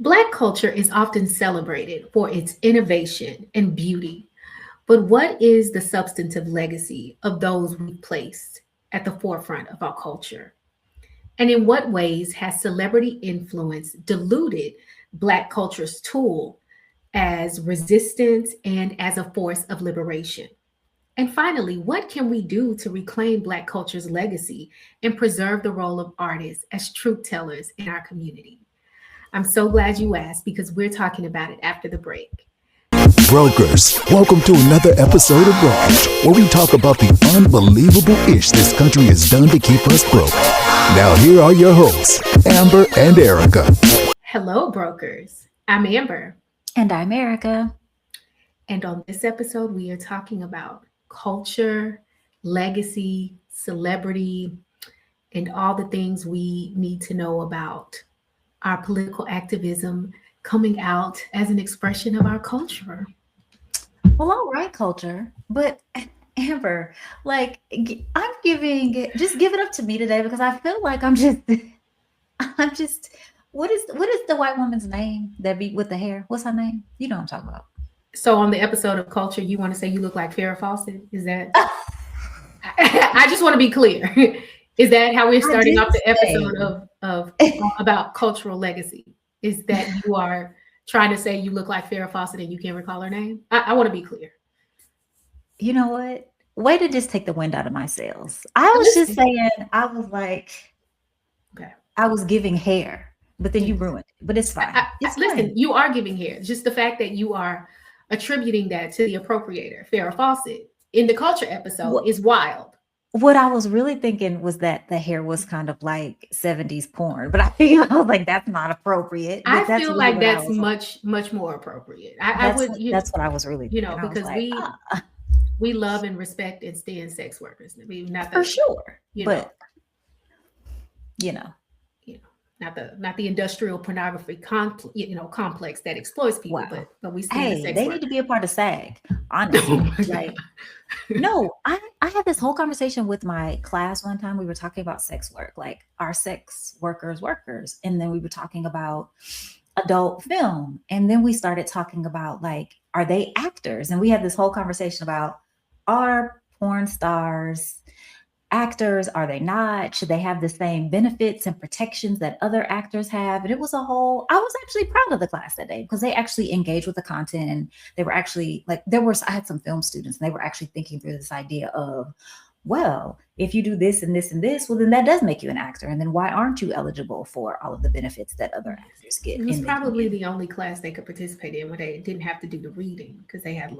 Black culture is often celebrated for its innovation and beauty, but what is the substantive legacy of those we've placed at the forefront of our culture? And in what ways has celebrity influence diluted Black culture's tool as resistance and as a force of liberation? And finally, what can we do to reclaim Black culture's legacy and preserve the role of artists as truth tellers in our community? I'm so glad you asked because we're talking about it after the break. Brokers, welcome to another episode of Broke, where we talk about the unbelievable ish this country has done to keep us broke. Now here are your hosts, Amber and Erika. Hello, brokers. I'm Amber. And I'm Erika. And on this episode, we are talking about culture, legacy, celebrity, and all the things we need to know about our political activism coming out as an expression of our culture. Well, all right, culture. But Amber, like I'm just give it up to me today because I feel like I'm just what is the white woman's name that be with the hair? What's her name? You know what I'm talking about. So on the episode of Culture, you want to say you look like Farrah Fawcett? Is that I just want to be clear. Is that how we're starting off the episode of about cultural legacy? Is that you are trying to say you look like Farrah Fawcett and you can't recall her name? I want to be clear. You know what? Way to just take the wind out of my sails. I was just saying, I was like, okay, I was giving hair, but then you ruined it. But it's fine. Listen, you are giving hair. Just the fact that you are attributing that to the appropriator, Farrah Fawcett, in the culture episode is wild. What I was really thinking was that the hair was kind of like 70s porn, but I was like, that's not appropriate. I feel like that's much more appropriate. That's what I was really thinking. Because we love and respect and stand sex workers. I mean, not for sure, but not the industrial pornography complex that exploits people, but we stand sex they workers. Need to be a part of SAG, honestly. No, I had this whole conversation with my class one time. We were talking about sex work, like our sex workers, and then we were talking about adult film, and then we started talking about like, are they actors? And we had this whole conversation about, are porn stars actors? Are they not? Should they have the same benefits and protections that other actors have? And it was I was actually proud of the class that day because they actually engaged with the content, and they were actually like, I had some film students and they were actually thinking through this idea of, well, if you do this and this and this, well, then that does make you an actor. And then why aren't you eligible for all of the benefits that other actors get? It was probably the only class they could participate in where they didn't have to do the reading because they had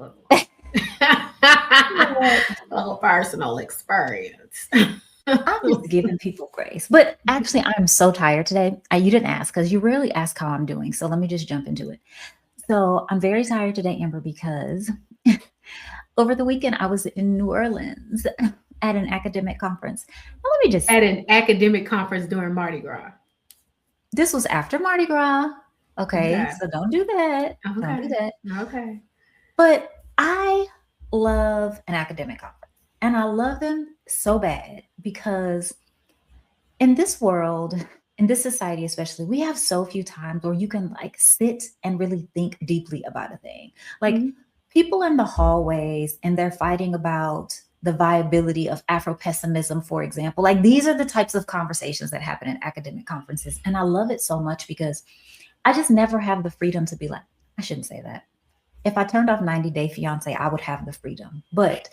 little personal experience. I'm just giving people grace. But actually, I'm so tired today. You didn't ask because you rarely ask how I'm doing. So let me just jump into it. So I'm very tired today, Amber, because over the weekend, I was in New Orleans at an academic conference. Now, let me just at an academic conference during Mardi Gras. This was after Mardi Gras. Okay. So don't do that. Okay. Don't do that. Okay. But I love an academic conference, and I love them so bad because in this world, in this society especially, we have so few times where you can like sit and really think deeply about a thing. Like people in the hallways, and they're fighting about the viability of Afro-pessimism, for example. Like these are the types of conversations that happen at academic conferences. And I love it so much because I just never have the freedom to be like, I shouldn't say that. If I turned off 90 Day Fiance, I would have the freedom, but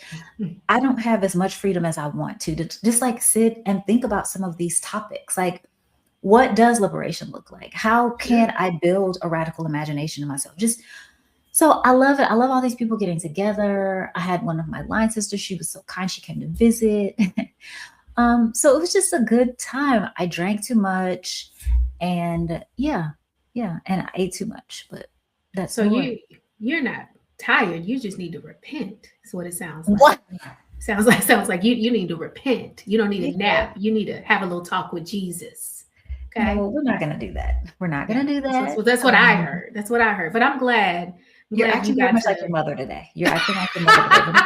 I don't have as much freedom as I want to just like sit and think about some of these topics. Like, what does liberation look like? How can I build a radical imagination in myself? So I love it. I love all these people getting together. I had one of my line sisters. She was so kind. She came to visit. So it was just a good time. I drank too much and and I ate too much, but that's so you're not tired. You just need to repent. That's what it sounds like. What? Sounds like you need to repent. You don't need a nap. You need to have a little talk with Jesus. Okay. No, we're not going to do that. We're not going to do that. That's what I heard. That's what I heard. But I'm glad. You're acting very much like your mother today. You're acting like your mother today.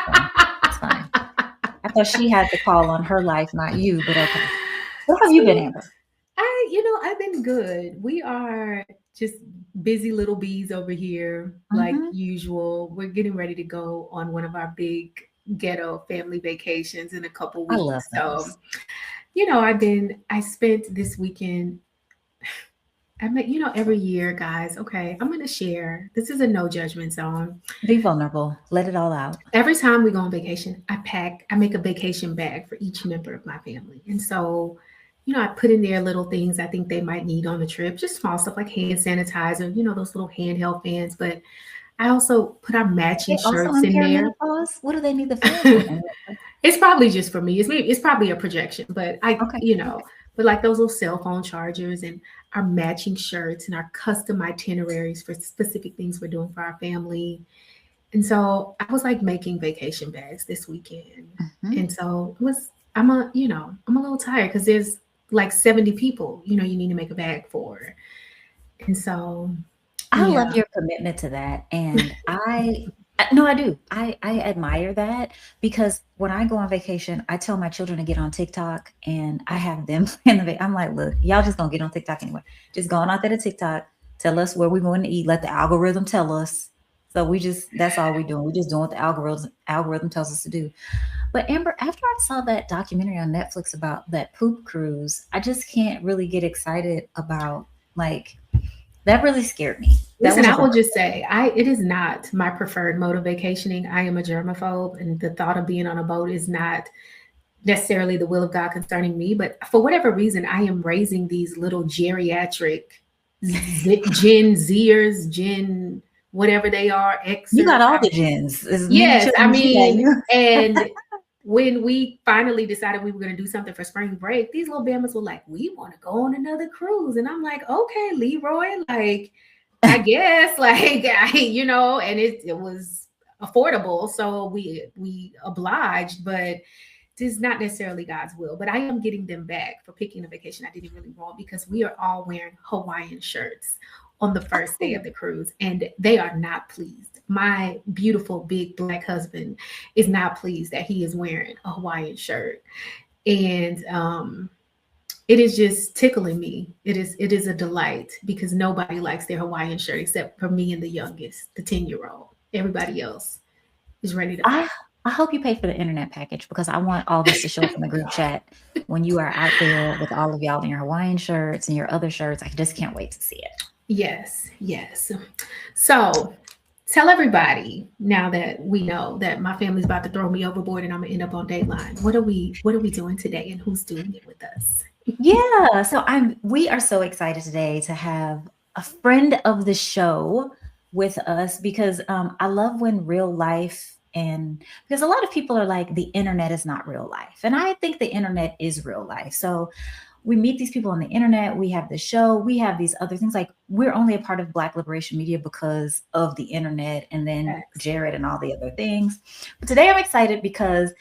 It's fine. I thought she had the call on her life, not you, but okay. What have you been, Amber? I I've been good. We are just busy little bees over here, like Mhm. usual. We're getting ready to go on one of our big ghetto family vacations in a couple I love weeks. So, those. I spent this weekend. Every year, guys, okay, I'm going to share. This is a no judgment zone. Be vulnerable. Let it all out. Every time we go on vacation, I make a vacation bag for each member of my family. And so, I put in there little things I think they might need on the trip, just small stuff like hand sanitizer, those little handheld fans. But I also put our matching They also shirts in in there. perimenopause. What do they need the fan for? It's probably just for me. It's probably a projection, but Okay. but like those little cell phone chargers and our matching shirts and our custom itineraries for specific things we're doing for our family. And so I was like making vacation bags this weekend. Mhm. And so I'm a little tired because there's like 70 people, you need to make a bag for. And so, I love yeah. your commitment to that, and no, I do. I admire that because when I go on vacation, I tell my children to get on TikTok, and I have them in I'm like, look, y'all just gonna get on TikTok anyway. Just going out there to TikTok, tell us where we're going to eat, let the algorithm tell us. So that's all we're doing. We're just doing what the algorithm tells us to do. But Amber, after I saw that documentary on Netflix about that poop cruise, I just can't really get excited about like that really scared me. That Listen, was a I will horror. just say, it is not my preferred mode of vacationing. I am a germaphobe, and the thought of being on a boat is not necessarily the will of God concerning me. But for whatever reason, I am raising these little geriatric Gen Zers, Gen whatever they are, You Xers. got all the gens. As many Yes, I children as you got. mean, You and when we finally decided we were going to do something for spring break, these little Bamas were like, "We want to go on another cruise," and I'm like, "Okay, Leroy, like, I guess, like, and it was affordable, so we obliged, but this is not necessarily God's will. But I am getting them back for picking a vacation I didn't really want because we are all wearing Hawaiian shirts on the first day of oh, the cruise, and they are not pleased. My beautiful big black husband is not pleased that he is wearing a Hawaiian shirt, and it is just tickling me. It is a delight because nobody likes their Hawaiian shirt except for me and the youngest, the 10-year-old. Everybody else is ready to I fight. I hope you pay for the internet package because I want all this to show up in the group chat when you are out there with all of y'all in your Hawaiian shirts and your other shirts. I just can't wait to see it. Yes, yes. So tell everybody now that we know that my family's about to throw me overboard and I'm gonna end up on Dateline. What are we doing today and who's doing it with us? Yeah, so we are so excited today to have a friend of the show with us because I love when real life and because a lot of people are like the internet is not real life, and I think the internet is real life. So we meet these people on the internet, we have the show, we have these other things like we're only a part of Black Liberation Media because of the internet and then Facts. Jared and all the other things. But today I'm excited because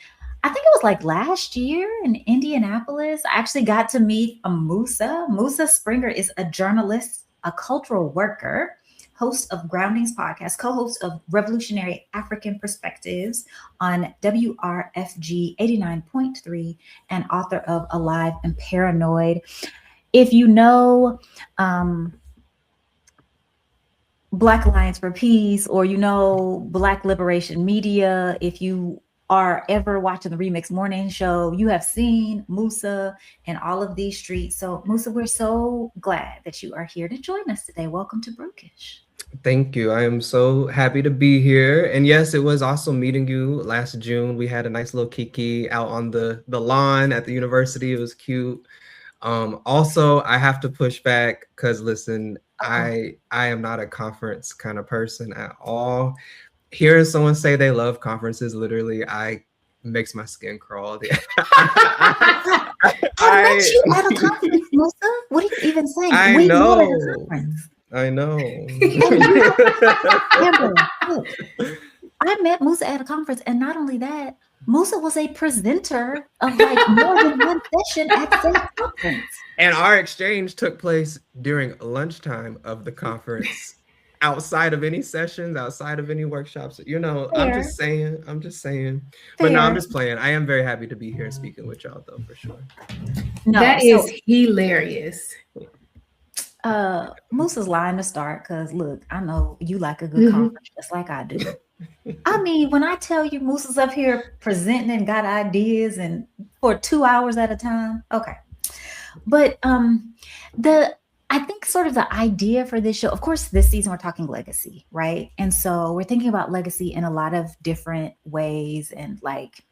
I think it was like last year in Indianapolis. I actually got to meet a Musa. Musa Springer is a journalist, a cultural worker, host of Groundings podcast, co-host of Revolutionary African Perspectives on WRFG 89.3, and author of Alive and Paranoid. If you know Black Alliance for Peace or Black Liberation Media, if you are ever watching the Remix Morning Show, you have seen Musa in all of these streets. So Musa, we're so glad that you are here to join us today. Welcome to Brookish. Thank you. I am so happy to be here. And yes, it was awesome meeting you last June. We had a nice little kiki out on the lawn at the university. It was cute. Also, I have to push back because listen, Uh-oh. I am not a conference kind of person at all. Hearing someone say they love conferences, literally, makes my skin crawl. I met I you at a conference, Musa. What are you even saying? I We met at a know. conference. I know. And Amber, look, I met Musa at a conference, and not only that, Musa was a presenter of like more than one session at the same conference. And our exchange took place during lunchtime of the conference. outside of any sessions, outside of any workshops. You know, I'm Fair, just saying, I'm just saying. But no, I'm fair. just playing. I am very happy to be here speaking with y'all though, for sure. No, That so is hilarious. Musa's lying to start because look, I know you like a good Mhm. conference just like I do. I mean, when I tell you Musa's up here presenting and got ideas and for 2 hours at a time, okay. But the I think sort of the idea for this show, of course, this season we're talking legacy, right? And so we're thinking about legacy in a lot of different ways. And like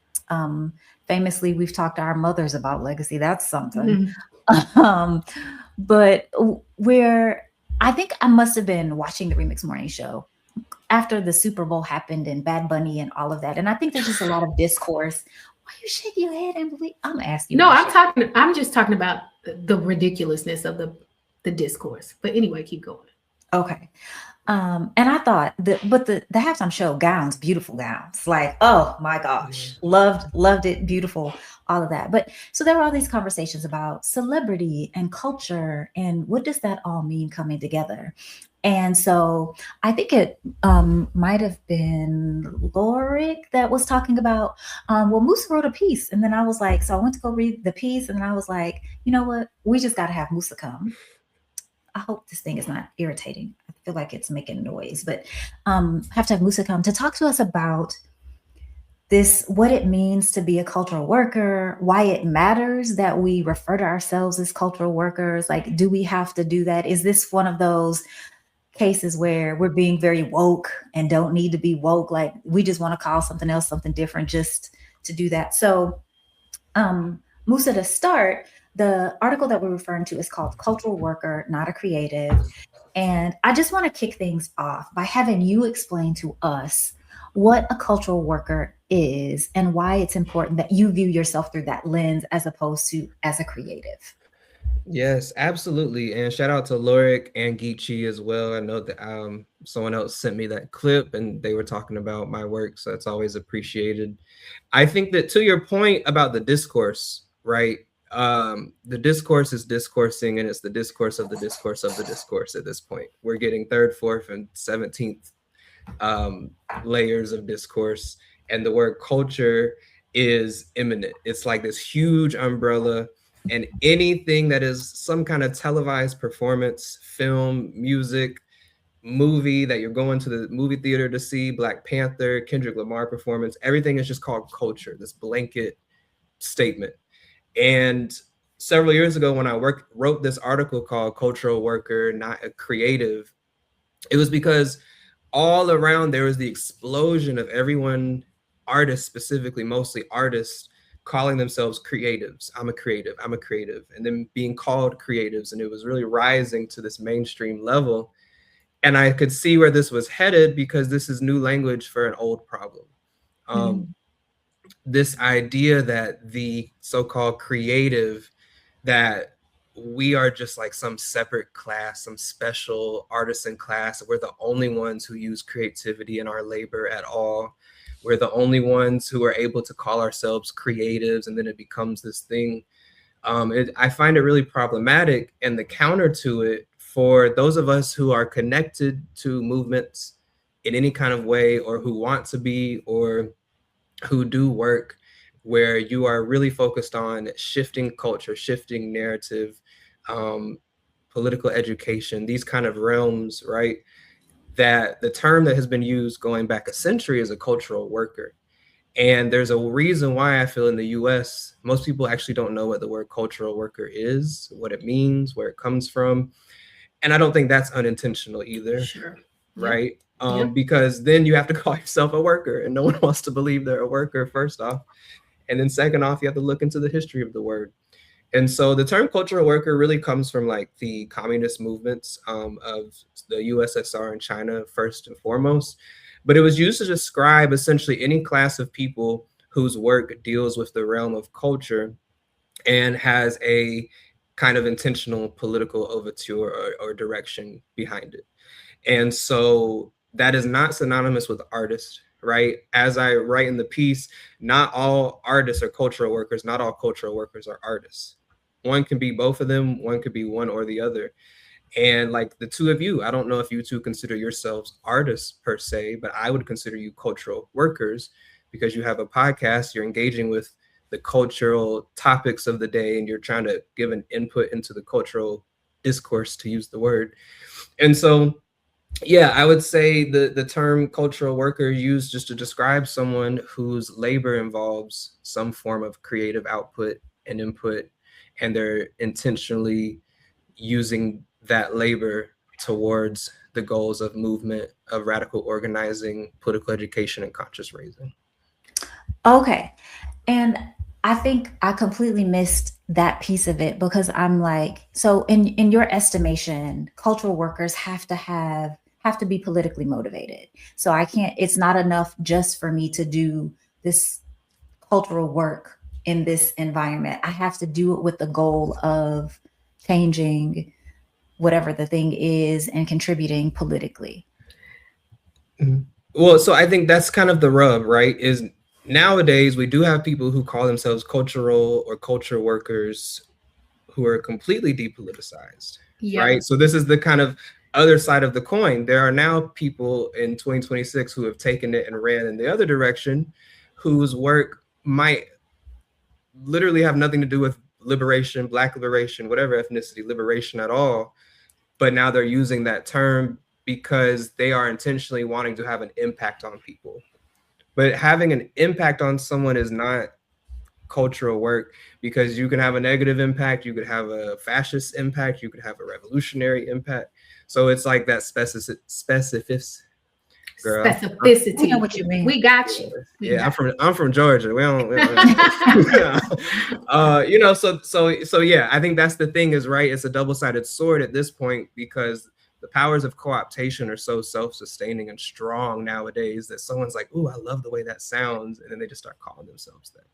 famously, we've talked to our mothers about legacy. That's something. Mhm. Um, but where I think I must have been watching the Remix Morning Show after the Super Bowl happened and Bad Bunny and all of that. And I think there's just a lot of discourse. Why you shaking your head, Emily? I'm asking you No, why you I'm shake. talking. I'm just talking about the ridiculousness of the discourse. But anyway, keep going. Okay. And I thought the halftime show gowns, beautiful gowns. Like, oh my Yeah. gosh, loved it, beautiful, all of that. But so there were all these conversations about celebrity and culture and what does that all mean coming together. And so I think it might have been Lorik that was talking about, well, Musa wrote a piece. And then I was like, so I went to go read the piece. And then I was like, you know what? We just got to have Musa come. I hope this thing is not irritating. I feel like it's making noise, but have to have Musa come to talk to us about this, what it means to be a cultural worker, why it matters that we refer to ourselves as cultural workers. Like, do we have to do that? Is this one of those cases where we're being very woke and don't need to be woke? Like, we just want to call something else something different just to do that. So Musa, to start, the article that we're referring to is called Cultural Worker, Not a Creative. And I just want to kick things off by having you explain to us what a cultural worker is and why it's important that you view yourself through that lens as opposed to as a creative. Yes, absolutely. And shout out to Lorik and Geechee as well. I know that someone else sent me that clip and they were talking about my work, so it's always appreciated. I think that to your point about the discourse, right? The discourse is discoursing, and it's the discourse of the discourse of the discourse at this point. We're getting third, fourth, and 17th um, layers of discourse, and the word culture is imminent. It's like this huge umbrella, and anything that is some kind of televised performance, film, music, movie that you're going to the movie theater to see, Black Panther, Kendrick Lamar performance, everything is just called culture, this blanket statement. And several years ago, when I wrote this article called Cultural Worker, Not a Creative, it was because all around there was the explosion of everyone, artists specifically, mostly artists, calling themselves creatives. I'm a creative, I'm a creative, and then being called creatives. And it was really rising to this mainstream level. And I could see where this was headed because this is new language for an old problem. Um, Mm, this idea that the so-called creative, that we are just like some separate class, some special artisan class. We're the only ones who use creativity in our labor at all. We're the only ones who are able to call ourselves creatives, and then it becomes this thing. I find it really problematic, and the counter to it for those of us who are connected to movements in any kind of way, or who want to be, or who do work where you are really focused on shifting culture, shifting narrative, um, political education, these kind of realms, right? That the term that has been used going back a century is a cultural worker. And there's a reason why I feel in the US, most people actually don't know what the word cultural worker is, what it means, where it comes from. And I don't think that's unintentional either, Sure. Yep. right? Yep. Because then you have to call yourself a worker, and no one wants to believe they're a worker, first off. And then second off, you have to look into the history of the word. And so the term cultural worker really comes from like the communist movements of the USSR and China, first and foremost. But it was used to describe essentially any class of people whose work deals with the realm of culture and has a kind of intentional political overture or direction behind it. And so that is not synonymous with artist, right? As I write in the piece, not all artists are cultural workers, not all cultural workers are artists. One can be both of them, one could be one or the other. And like the two of you, I don't know if you two consider yourselves artists per se, but I would consider you cultural workers because you have a podcast, you're engaging with the cultural topics of the day, and you're trying to give an input into the cultural discourse, to use the word. And so, yeah, I would say the term cultural worker used just to describe someone whose labor involves some form of creative output and input, and they're intentionally using that labor towards the goals of movement, of radical organizing, political education, and conscious raising. Okay. And I think I completely missed that piece of it because I'm like, so in your estimation, cultural workers have to be politically motivated. So I can't, it's not enough just for me to do this cultural work in this environment. I have to do it with the goal of changing whatever the thing is and contributing politically. Well, so I think that's kind of the rub, right? Is nowadays we do have people who call themselves cultural or culture workers who are completely depoliticized, right? So this is the kind of other side of the coin. There are now people in 2026 who have taken it and ran in the other direction, whose work might literally have nothing to do with liberation, Black liberation, whatever ethnicity liberation at all. But now they're using that term because they are intentionally wanting to have an impact on people. But having an impact on someone is not cultural work, because you can have a negative impact, you could have a fascist impact, you could have a revolutionary impact. So it's like that specificity. Girl, specificity. I know what you mean. We got you. I'm from Georgia. We don't you know, so yeah, I think that's the thing is, right, it's a double-sided sword at this point, because the powers of co-optation are so self-sustaining and strong nowadays that someone's like, ooh, I love the way that sounds, and then they just start calling themselves that.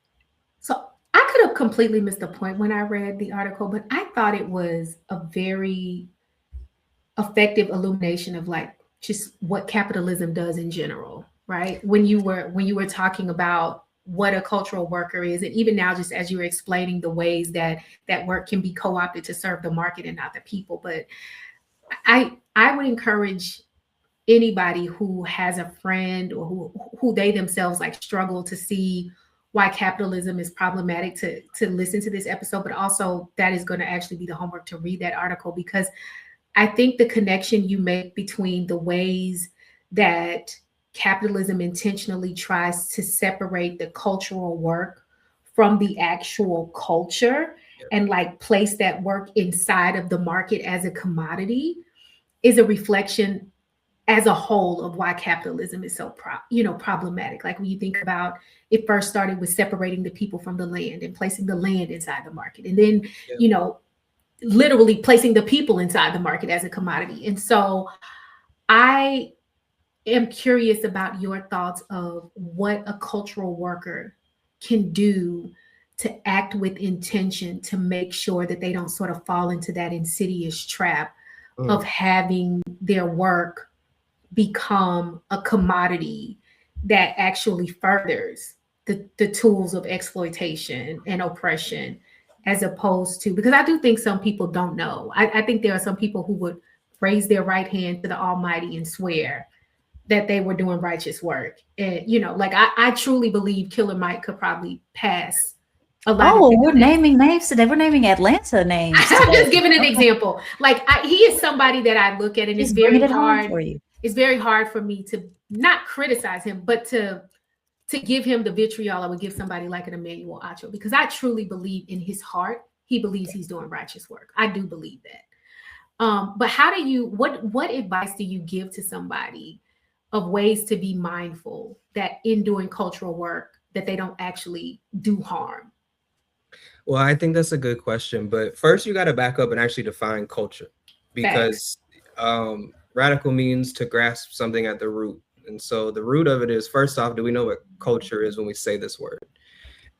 So I could have completely missed the point when I read the article, but I thought it was a very effective illumination of like just what capitalism does in general, right? When you were talking about what a cultural worker is, and even now, just as you were explaining the ways that work can be co-opted to serve the market and not the people. But I would encourage anybody who has a friend or who they themselves like struggle to see why capitalism is problematic to listen to this episode, but also that is going to actually be the homework to read that article, because I think the connection you make between the ways that capitalism intentionally tries to separate the cultural work from the actual culture and like place that work inside of the market as a commodity is a reflection as a whole of why capitalism is so problematic. Like when you think about it, first started with separating the people from the land and placing the land inside the market, and then literally placing the people inside the market as a commodity. And so I am curious about your thoughts of what a cultural worker can do to act with intention to make sure that they don't sort of fall into that insidious trap of having their work become a commodity that actually furthers the tools of exploitation and oppression, as opposed to, because I do think some people don't know. I think there are some people who would raise their right hand to the Almighty and swear that they were doing righteous work. And, like I truly believe Killer Mike could probably pass a lot. Oh, we're naming names today. We're naming Atlanta names. I'm just giving an example. Like he is somebody that I look at, and it's very hard for you. It's very hard for me to not criticize him, but to give him the vitriol I would give somebody like an Emmanuel Acho, because I truly believe in his heart, he believes he's doing righteous work. I do believe that. But how do you, what advice do you give to somebody of ways to be mindful that in doing cultural work, that they don't actually do harm? Well, I think that's a good question. But first, you got to back up and actually define culture, because radical means to grasp something at the root. And so the root of it is, first off, do we know what culture is when we say this word?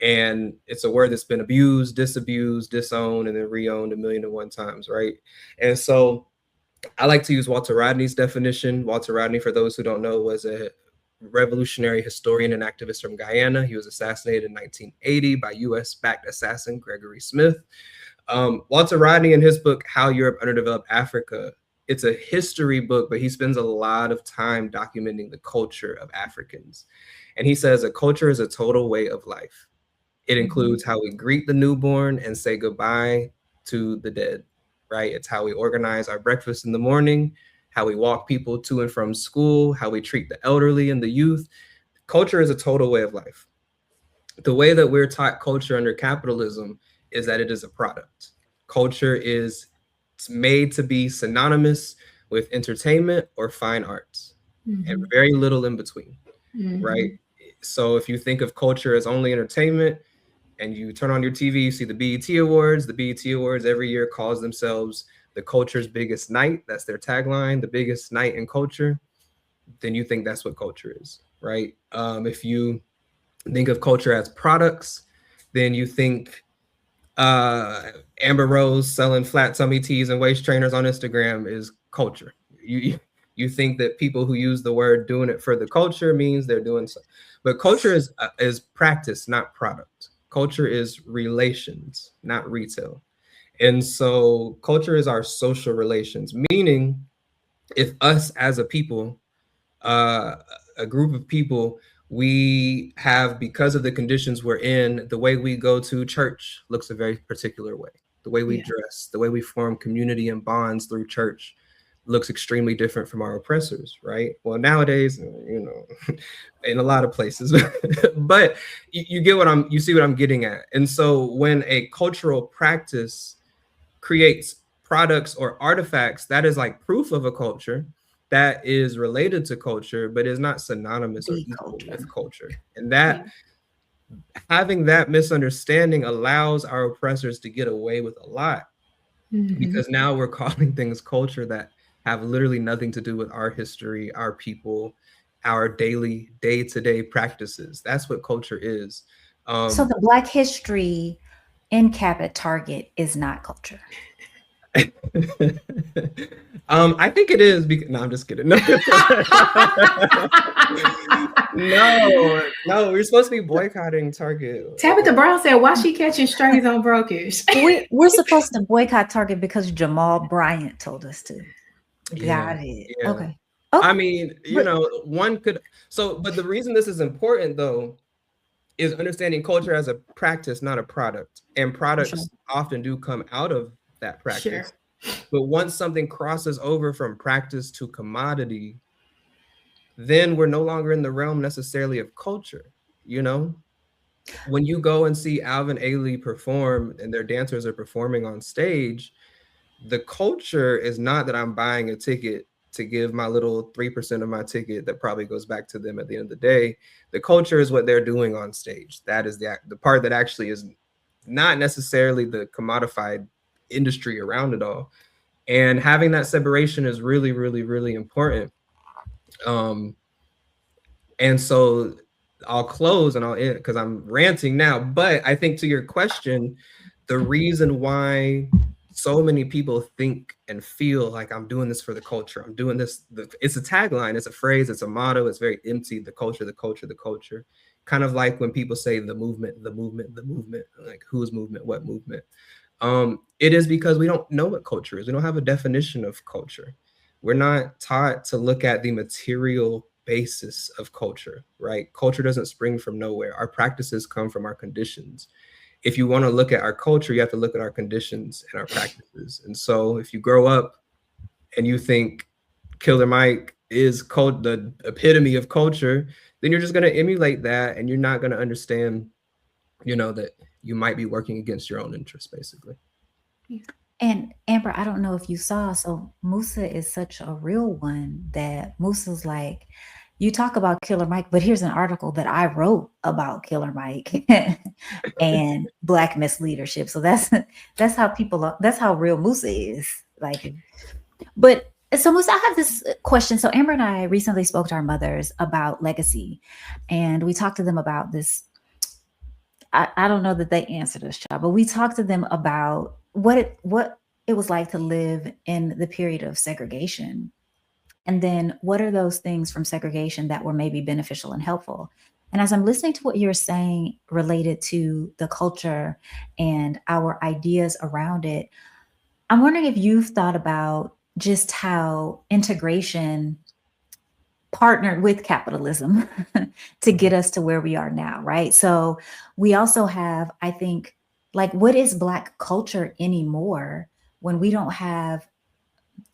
And it's a word that's been abused, disabused, disowned, and then reowned 1,000,001 times, right? And so I like to use Walter Rodney's definition. Walter Rodney, for those who don't know, was a revolutionary historian and activist from Guyana. He was assassinated in 1980 by US-backed assassin Gregory Smith. Walter Rodney, in his book How Europe Underdeveloped Africa, it's a history book, but he spends a lot of time documenting the culture of Africans. And he says a culture is a total way of life. It includes how we greet the newborn and say goodbye to the dead, right? It's how we organize our breakfast in the morning, how we walk people to and from school, how we treat the elderly and the youth. Culture is a total way of life. The way that we're taught culture under capitalism is that it is a product. Culture is made to be synonymous with entertainment or fine arts, and very little in between, right? So if you think of culture as only entertainment, and you turn on your TV, you see the BET Awards. The BET Awards every year calls themselves the culture's biggest night. That's their tagline, the biggest night in culture. Then you think that's what culture is, right? If you think of culture as products, then you think Amber Rose selling flat tummy tees and waist trainers on Instagram is culture. You think that people who use the word doing it for the culture means they're doing so. But culture is practice, not product. Culture is relations, not retail. And so culture is our social relations, meaning if us as a people, a group of people, we have, because of the conditions we're in, the way we go to church looks a very particular way. The way we dress, the way we form community and bonds through church looks extremely different from our oppressors, right? Well, nowadays, in a lot of places, but you get you see what I'm getting at. And so when a cultural practice creates products or artifacts, that is like proof of a culture that is related to culture, but is not synonymous or equal with culture. And that having that misunderstanding allows our oppressors to get away with a lot, because now we're calling things culture that have literally nothing to do with our history, our people, our daily day-to-day practices. That's what culture is. So the Black history end cap at Target is not culture. I think it is because no, I'm just kidding. No. no, we're supposed to be boycotting Target. Tabitha Brown said, "Why she catching strays on brokers?" We're supposed to boycott Target because Jamal Bryant told us to. Got it. Yeah. Okay. I mean, one could. So, but the reason this is important, though, is understanding culture as a practice, not a product. And products often do come out of that practice. But once something crosses over from practice to commodity, then we're no longer in the realm necessarily of culture. When you go and see Alvin Ailey perform and their dancers are performing on stage, the culture is not that I'm buying a ticket to give my little 3% of my ticket that probably goes back to them at the end of the day. The culture is what they're doing on stage. That is the part that actually is not necessarily the commodified industry around it all. And having that separation is really, really, really important. And so I'll close and I'll end because I'm ranting now. But I think to your question, the reason why so many people think and feel like I'm doing this for the culture, I'm doing this, it's a tagline, it's a phrase, it's a motto, it's very empty, the culture, the culture, the culture. Kind of like when people say the movement, the movement, the movement, like whose movement, what movement? It is because we don't know what culture is. We don't have a definition of culture. We're not taught to look at the material basis of culture, right? Culture doesn't spring from nowhere. Our practices come from our conditions. If you want to look at our culture, you have to look at our conditions and our practices. And so if you grow up and you think Killer Mike is the epitome of culture, then you're just going to emulate that, and you're not going to understand, that you might be working against your own interests, basically. And Amber, I don't know if you saw, so Musa is such a real one that Musa's like, you talk about Killer Mike, but here's an article that I wrote about Killer Mike and Black misleadership. So that's how real Musa is. Like, but so Musa, I have this question. So Amber and I recently spoke to our mothers about legacy, and we talked to them about this. I don't know that they answered us, child, but we talked to them about what it was like to live in the period of segregation. And then what are those things from segregation that were maybe beneficial and helpful? And as I'm listening to what you're saying related to the culture and our ideas around it, I'm wondering if you've thought about just how integration partnered with capitalism to get us to where we are now, right? So we also have, I think, like, what is Black culture anymore when we don't have,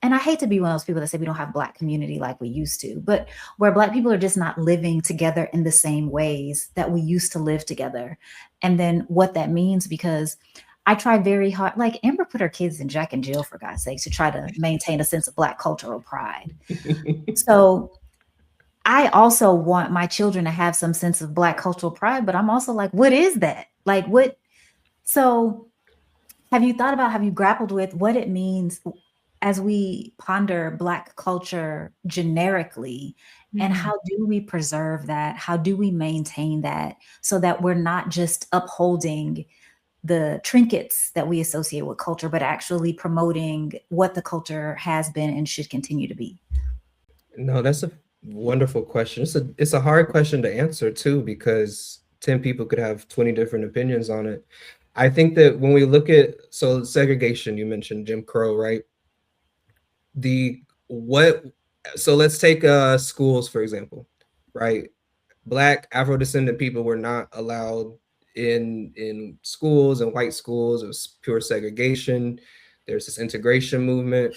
and I hate to be one of those people that say we don't have Black community like we used to, but where Black people are just not living together in the same ways that we used to live together. And then what that means, because I try very hard, like Amber put her kids in Jack and Jill, for God's sake, to try to maintain a sense of Black cultural pride. So I also want my children to have some sense of Black cultural pride, but I'm also like, what is that? Like, what? So have you thought about, have you grappled with what it means as we ponder Black culture generically? And how do we preserve that? How do we maintain that so that we're not just upholding the trinkets that we associate with culture, but actually promoting what the culture has been and should continue to be? No, that's a wonderful question. It's a hard question to answer too, because 10 people could have 20 different opinions on it. I think that when we look at, so segregation, you mentioned Jim Crow, right? The what So let's take schools for example, right? Black Afro-descendant people were not allowed in schools, and white schools. It was pure segregation. There's this integration movement.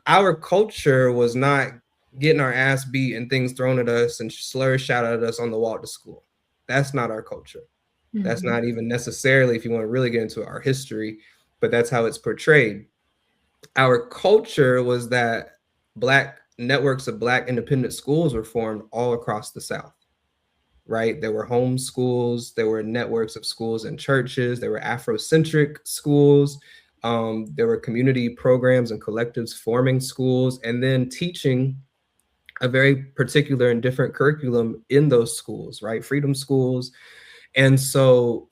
Our culture was not getting our ass beat and things thrown at us and slurs shouted at us on the walk to school. That's not our culture. That's not even necessarily, if you want to really get into our history, but that's how it's portrayed. Our culture was that Black networks of Black independent schools were formed all across the South, right? There were home schools, there were networks of schools and churches, there were Afrocentric schools, there were community programs and collectives forming schools, and then teaching a very particular and different curriculum in those schools, right? Freedom schools. And so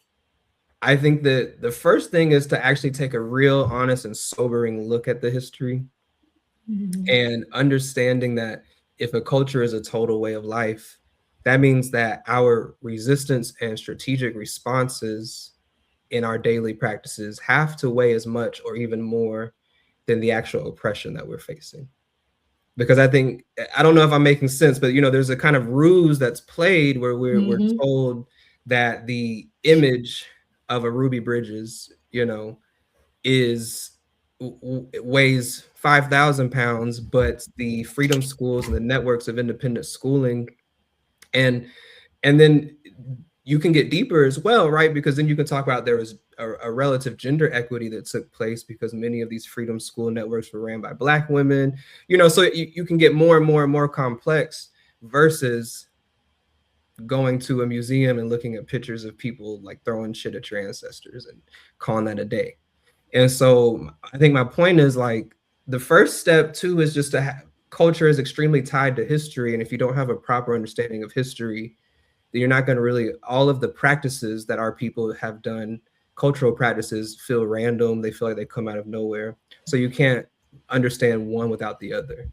I think that the first thing is to actually take a real honest and sobering look at the history and understanding that if a culture is a total way of life, that means that our resistance and strategic responses in our daily practices have to weigh as much or even more than the actual oppression that we're facing. Because I think, I don't know if I'm making sense, but there's a kind of ruse that's played where we're told that the image of a Ruby Bridges, is weighs 5,000 pounds, but the freedom schools and the networks of independent schooling, and then you can get deeper as well, right? Because then you can talk about there was a relative gender equity that took place because many of these freedom school networks were ran by Black women, so you can get more and more and more complex versus going to a museum and looking at pictures of people like throwing shit at your ancestors and calling that a day. And so I think my point is, like, the first step too is just to have culture is extremely tied to history. And if you don't have a proper understanding of history, then you're not going to really, all of the practices that our people have done, cultural practices, feel random. They feel like they come out of nowhere. So you can't understand one without the other.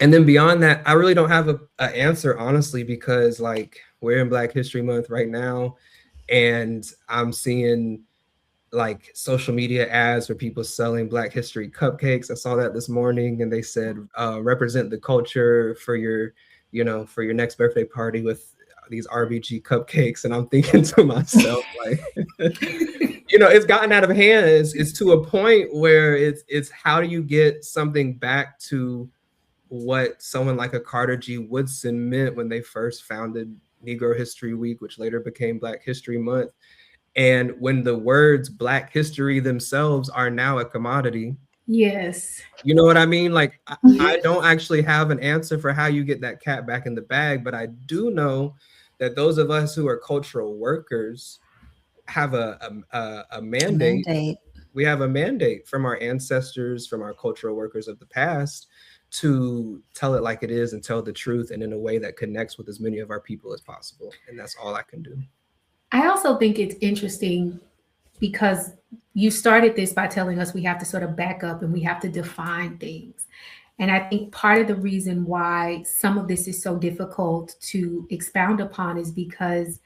And then beyond that, I really don't have a answer, honestly, because like we're in Black History Month right now, and I'm seeing like social media ads for people selling Black History cupcakes. I saw that this morning, and they said represent the culture for your next birthday party with these RBG cupcakes. And I'm thinking to myself, like, it's gotten out of hand. It's to a point where it's how do you get something back to what someone like a Carter G. Woodson meant when they first founded Negro History Week, which later became Black History Month. And when the words Black history themselves are now a commodity. Yes. You know what I mean? Like, I don't actually have an answer for how you get that cat back in the bag, but I do know that those of us who are cultural workers have a mandate. We have a mandate from our ancestors, from our cultural workers of the past, to tell it like it is and tell the truth, and in a way that connects with as many of our people as possible. And that's all I can do. I also think it's interesting because you started this by telling us we have to sort of back up and we have to define things. And I think part of the reason why some of this is so difficult to expound upon is because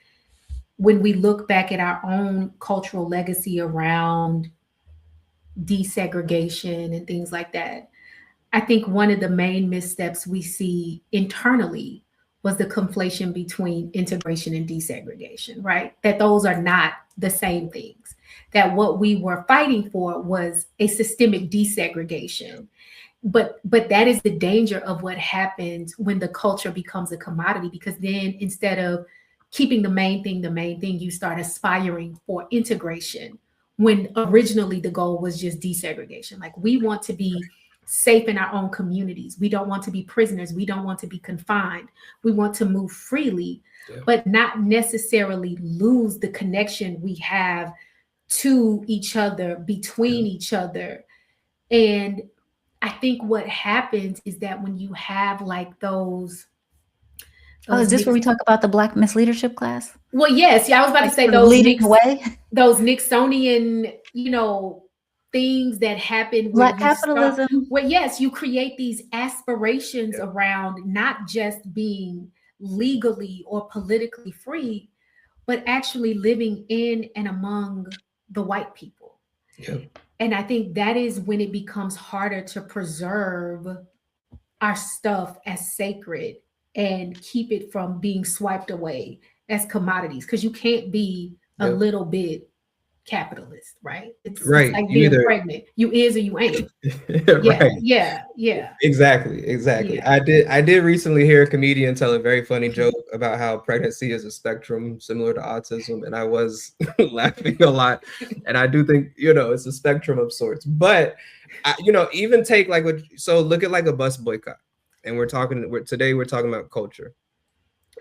when we look back at our own cultural legacy around desegregation and things like that, I think one of the main missteps we see internally was the conflation between integration and desegregation, right? That those are not the same things. That what we were fighting for was a systemic desegregation. But that is the danger of what happens when the culture becomes a commodity, because then instead of keeping the main thing, you start aspiring for integration when originally the goal was just desegregation. Like, we want to be safe in our own communities. We don't want to be prisoners. We don't want to be confined. We want to move freely, but not necessarily lose the connection we have to each other, between each other. And I think what happens is that when you have like those Oh, is this where we talk about the Black Miss Leadership class? Well, yes. Yeah, I was about to say those Nixonian, things that happen. Black capitalism. Yes, you create these aspirations around not just being legally or politically free, but actually living in and among the white people. And I think that is when it becomes harder to preserve our stuff as sacred and keep it from being swiped away as commodities, because you can't be a little bit capitalist, right? It's like being pregnant. You is or you ain't. Yeah. Exactly. Yeah. I did recently hear a comedian tell a very funny joke about how pregnancy is a spectrum similar to autism, and I was laughing a lot. And I do think, it's a spectrum of sorts. But even take look at like a bus boycott. And today we're talking about culture.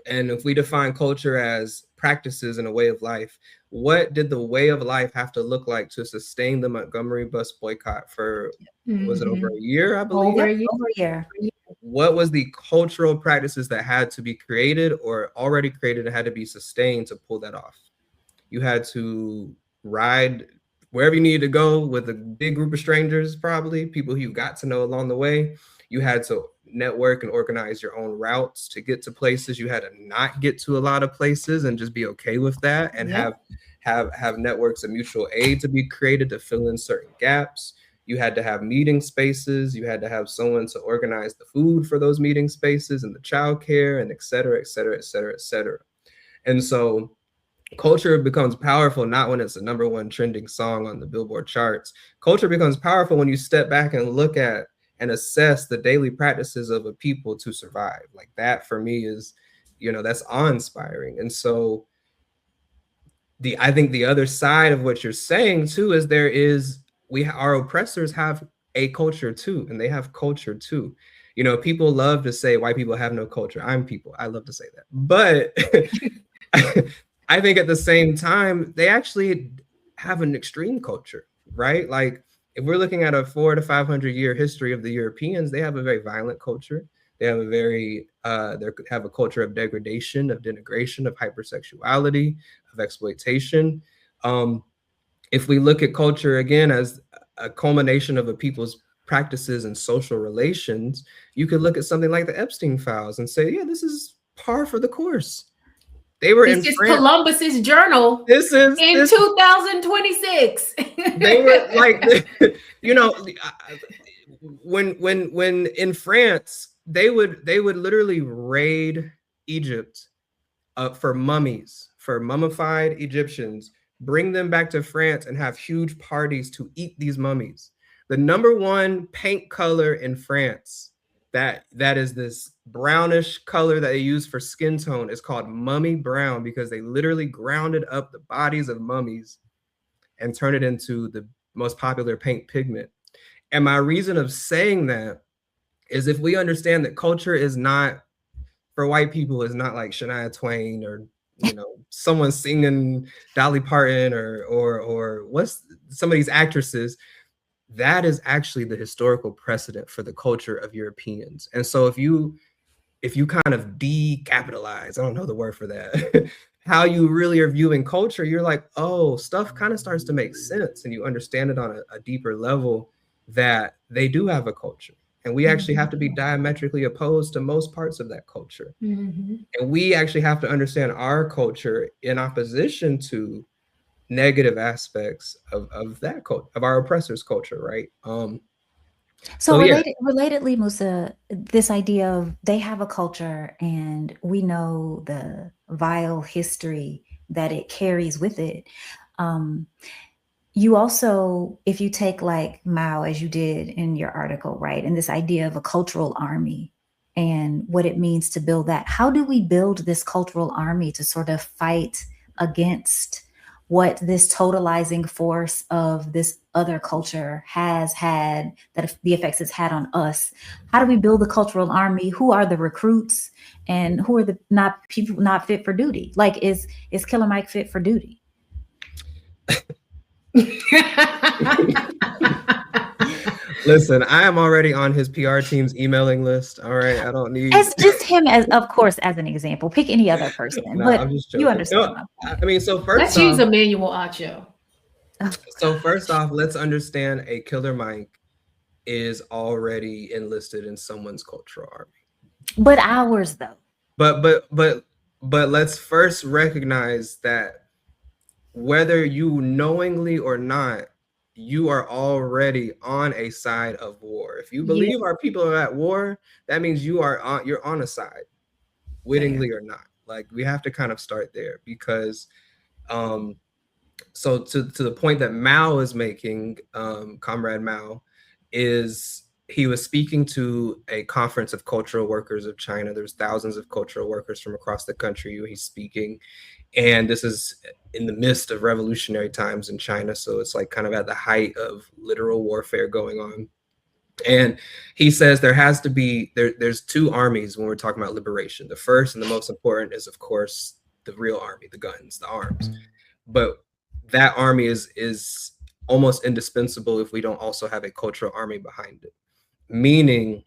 And if we define culture as practices and a way of life, what did the way of life have to look like to sustain the Montgomery bus boycott for, was it over a year, I believe? Over a year. What was the cultural practices that had to be created or already created and had to be sustained to pull that off? You had to ride wherever you needed to go with a big group of strangers, probably people who you got to know along the way. You had to network and organize your own routes to get to places. You had to not get to a lot of places and just be okay with that, and have networks of mutual aid to be created to fill in certain gaps. You had to have meeting spaces. You had to have someone to organize the food for those meeting spaces and the childcare, and et cetera, et cetera, et cetera, et cetera. And so culture becomes powerful not when it's the #1 trending song on the Billboard charts. Culture becomes powerful when you step back and look at and assess the daily practices of a people to survive. Like, that for me is, that's awe-inspiring. And so I think the other side of what you're saying too is our oppressors have a culture too, and they have culture too. People love to say white people have no culture. I'm people. I love to say that. But I think at the same time, they actually have an extreme culture, right? Like, if we're looking at a 400 to 500 year history of the Europeans, they have a very violent culture. They have they have a culture of degradation, of denigration, of hypersexuality, of exploitation. If we look at culture again as a culmination of a people's practices and social relations, you could look at something like the Epstein files and say, yeah, this is par for the course. They were in Columbus's journal. This is in 2026. They were like, when in France, they would literally raid Egypt for mummies, for mummified Egyptians, bring them back to France and have huge parties to eat these mummies. The #1 paint color in France, that is this brownish color that they use for skin tone, is called mummy brown, because they literally grounded up the bodies of mummies and turned it into the most popular paint pigment. And my reason of saying that is, if we understand that culture is not, for white people, is not like Shania Twain or someone singing Dolly Parton or what's some of these actresses, that is actually the historical precedent for the culture of Europeans. And so if you kind of decapitalize, I don't know the word for that, how you really are viewing culture, you're like, oh, stuff kind of starts to make sense, and you understand it on a deeper level, that they do have a culture. And we actually have to be diametrically opposed to most parts of that culture. Mhm. And we actually have to understand our culture in opposition to negative aspects of that culture, of our oppressors' culture, right? So So yeah. relatedly, Musa, this idea of they have a culture and we know the vile history that it carries with it. You also, if you take like Mao, as you did in your article, right, and this idea of a cultural army and what it means to build that, how do we build this cultural army to sort of fight against what this totalizing force of this other culture has had, that the effects it's had on us? How do we build a cultural army? Who are the recruits, and who are the not people not fit for duty? Like, is Killer Mike fit for duty? Listen, I am already on his PR team's emailing list. All right, I don't need. As just him, as of course, as an example. Pick any other person, No, but I'm just you joking. understand No, my I point. mean, so Let's first use off, Emmanuel Acho. let's understand a Killer Mike is already enlisted in someone's cultural army. But ours, though. But let's first recognize that whether you knowingly or not, you are already on a side of war. If you Yeah, believe our people are at war, that means you're on a side, wittingly or not. Like, we have to kind of start there, because so to the point that Mao is making, Comrade Mao, is he was speaking to a conference of cultural workers of China. There's thousands of cultural workers from across the country who he's speaking. And this is in the midst of revolutionary times in China. So it's like kind of at the height of literal warfare going on. And he says there has to be, there's two armies when we're talking about liberation. The first and the most important is, of course, the real army, the guns, the arms. But that army is almost indispensable if we don't also have a cultural army behind it. Meaning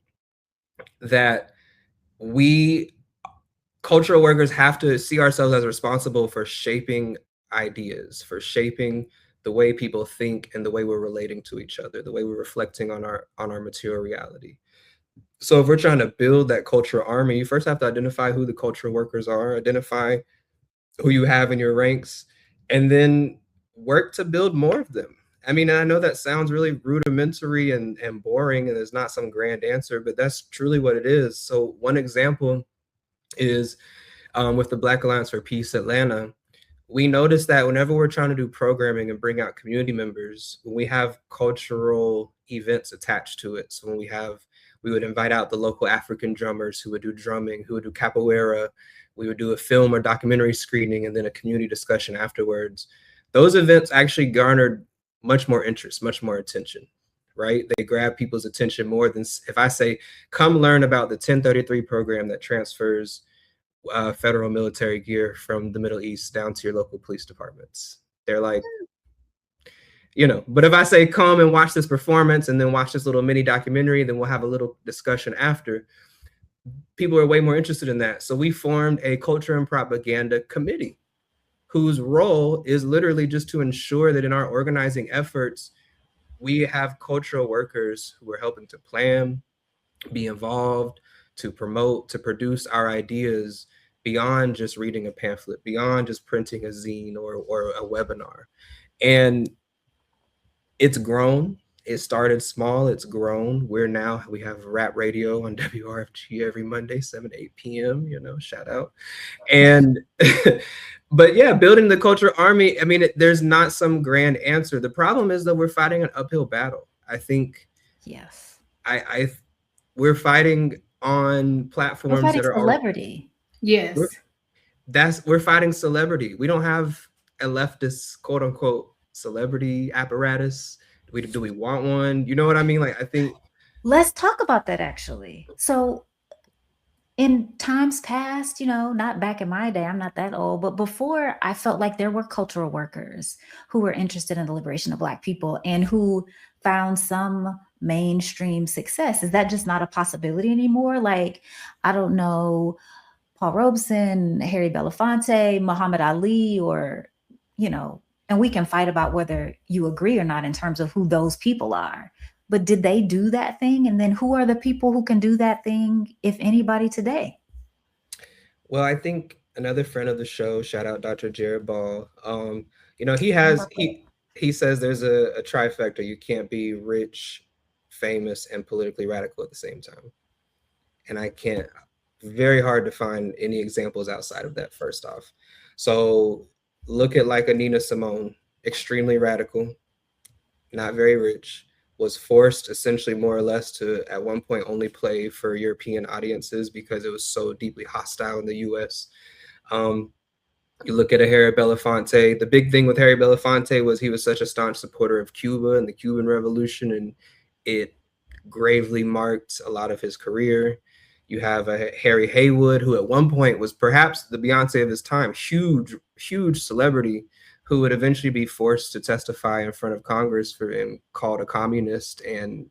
that we cultural workers have to see ourselves as responsible for shaping ideas, for shaping the way people think and the way we're relating to each other, the way we're reflecting on our material reality. So if we're trying to build that cultural army, you first have to identify who the cultural workers are, identify who you have in your ranks, and then work to build more of them. I mean, I know that sounds really rudimentary and boring, and there's not some grand answer, but that's truly what it is. So one example is with the Black Alliance for Peace Atlanta. We noticed that whenever we're trying to do programming and bring out community members, when we have cultural events attached to it, so when we would invite out the local African drummers who would do drumming, who would do capoeira, we would do a film or documentary screening and then a community discussion afterwards. Those events actually garnered much more interest, much more attention, right? They grab people's attention more than if I say, come learn about the 1033 program that transfers federal military gear from the Middle East down to your local police departments. They're like, but if I say, come and watch this performance and then watch this little mini documentary, then we'll have a little discussion after, people are way more interested in that. So we formed a culture and propaganda committee whose role is literally just to ensure that in our organizing efforts, we have cultural workers who are helping to plan, be involved, to promote, to produce our ideas beyond just reading a pamphlet, beyond just printing a zine or a webinar. And it's grown. It started small, it's grown. We have rap radio on WRFG every Monday, 7 to 8 p.m., shout out. And, but yeah, building the culture army, I mean, there's not some grand answer. The problem is that we're fighting an uphill battle. I think, yes. We're fighting on platforms We're fighting that are celebrity. Yes. We're fighting celebrity. We don't have a leftist, quote unquote, celebrity apparatus. Do we want one? You know what I mean? Like, I think. Let's talk about that, actually. So in times past, not back in my day, I'm not that old, but before, I felt like there were cultural workers who were interested in the liberation of Black people and who found some mainstream success. Is that just not a possibility anymore? Like, I don't know, Paul Robeson, Harry Belafonte, Muhammad Ali, or, and we can fight about whether you agree or not in terms of who those people are. But did they do that thing? And then who are the people who can do that thing, if anybody, today? Well, I think another friend of the show, shout out Dr. Jared Ball. You know, he says there's a trifecta. You can't be rich, famous, and politically radical at the same time. And I can't, very hard to find any examples outside of that, first off. So look at like a Nina Simone, extremely radical, not very rich, was forced essentially more or less to at one point only play for European audiences because it was so deeply hostile in the US. Um, you look at a Harry Belafonte. The big thing with Harry Belafonte was he was such a staunch supporter of Cuba and the Cuban Revolution, and it gravely marked a lot of his career. You have a Harry Haywood, who at one point was perhaps the Beyonce of his time, huge, huge celebrity, who would eventually be forced to testify in front of Congress for him called a communist, and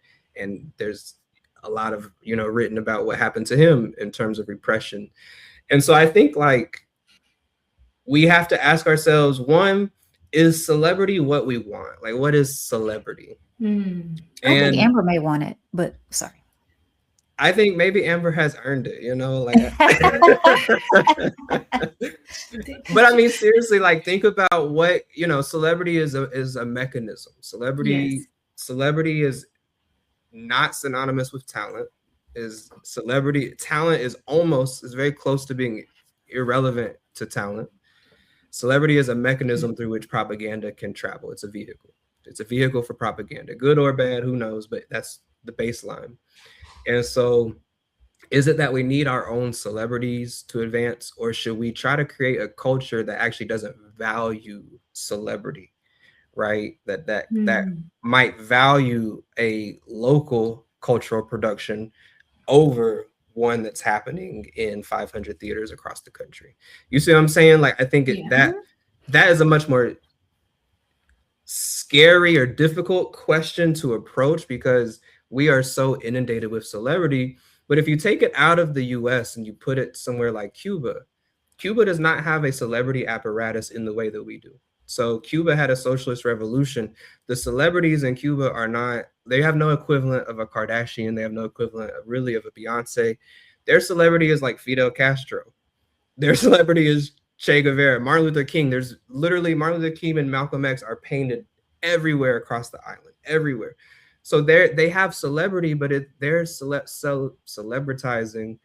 there's a lot of written about what happened to him in terms of repression. And so I think like we have to ask ourselves, one, is celebrity what we want? Like, what is celebrity? I think Amber may want it, but sorry. I think maybe Amber has earned it, like. But I mean, seriously, like think about what, celebrity is a mechanism. Celebrity is not synonymous with talent. Talent is very close to being irrelevant to talent. Celebrity is a mechanism through which propaganda can travel. It's a vehicle. It's a vehicle for propaganda, good or bad, who knows, but that's the baseline. And so is it that we need our own celebrities to advance, or should we try to create a culture that actually doesn't value celebrity, right? That might value a local cultural production over one that's happening in 500 theaters across the country. You see what I'm saying? Like, I think that is a much more scary or difficult question to approach because we are so inundated with celebrity. But if you take it out of the US and you put it somewhere like Cuba, Cuba does not have a celebrity apparatus in the way that we do. So Cuba had a socialist revolution. The celebrities in Cuba they have no equivalent of a Kardashian. They have no equivalent really of a Beyonce. Their celebrity is like Fidel Castro. Their celebrity is Che Guevara, Martin Luther King. There's literally Martin Luther King and Malcolm X are painted everywhere across the island, everywhere. So they have celebrity, but they're celebritizing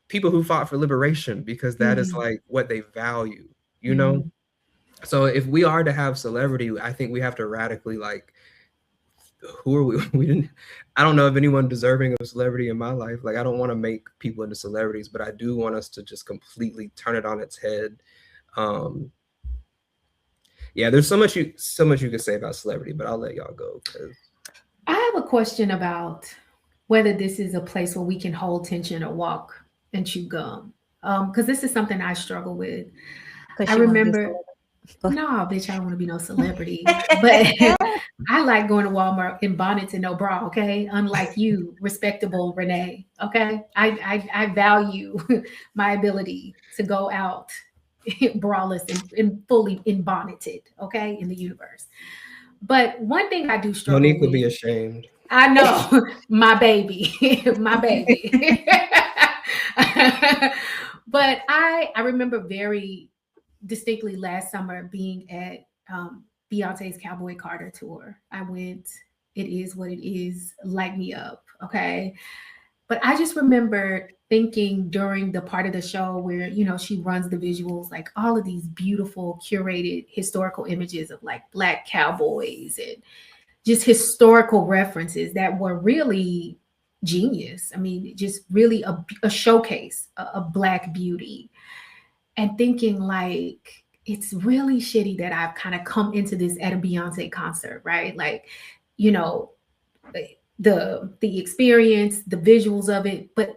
people who fought for liberation because that is like what they value, So if we are to have celebrity, I think we have to radically like, who are we? I don't know of anyone deserving of celebrity in my life. Like, I don't want to make people into celebrities, but I do want us to just completely turn it on its head. Yeah, there's so much you could say about celebrity, but I'll let y'all go. I have a question about whether this is a place where we can hold tension or walk and chew gum. Because this is something I struggle with. I remember, no, bitch, I don't want to be no celebrity. But I like going to Walmart in bonnets and no bra, okay? Unlike you, respectable Renee, okay? I value my ability to go out braless and fully in bonneted, okay, in the universe. But one thing I do struggle Monique would with, be ashamed. I know, my baby, my baby. But I remember very distinctly last summer being at Beyonce's Cowboy Carter tour. I went, it is what it is, light me up, okay? But I just remember thinking during the part of the show where, she runs the visuals, like all of these beautiful curated historical images of like Black cowboys and just historical references that were really genius. I mean, just really a showcase of Black beauty. And thinking like, it's really shitty that I've kind of come into this at a Beyonce concert, right? Like, the experience, the visuals of it. But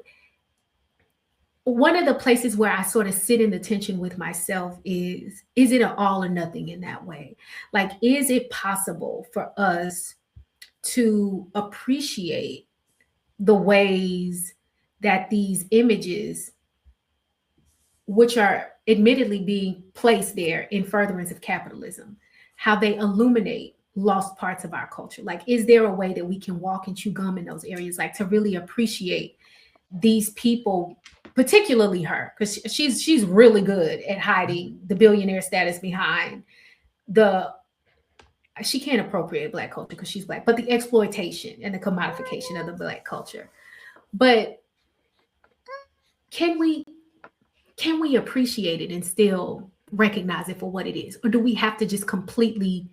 one of the places where I sort of sit in the tension with myself is it an all or nothing in that way? Like, is it possible for us to appreciate the ways that these images, which are admittedly being placed there in furtherance of capitalism, how they illuminate lost parts of our culture? Like, is there a way that we can walk and chew gum in those areas, like to really appreciate these people, particularly her, because she's really good at hiding the billionaire status behind the, she can't appropriate Black culture because she's Black, but the exploitation and the commodification of the Black culture. But can we appreciate it and still recognize it for what it is, or do we have to just completely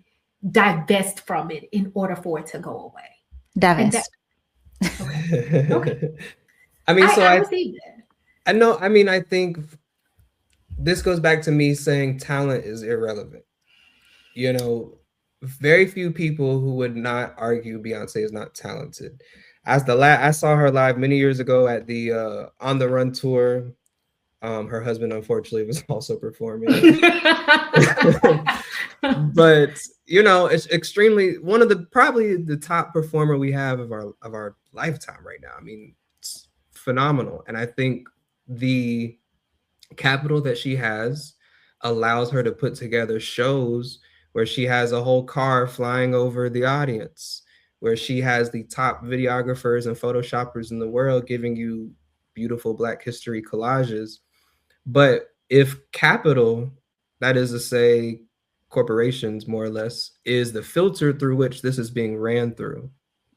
divest from it in order for it to go away? Divest. Okay. I mean, so I receive that. I know. I mean, I think this goes back to me saying talent is irrelevant. You know, very few people who would not argue Beyonce is not talented. As I saw her live many years ago at the On the Run tour. Her husband, unfortunately, was also performing. But you know, it's extremely one of the probably the top performer we have of our lifetime right now. I mean, it's phenomenal, and I think the capital that she has allows her to put together shows where she has a whole car flying over the audience, where she has the top videographers and photoshoppers in the world giving you beautiful Black history collages. But if capital, that is to say, corporations more or less, is the filter through which this is being ran through.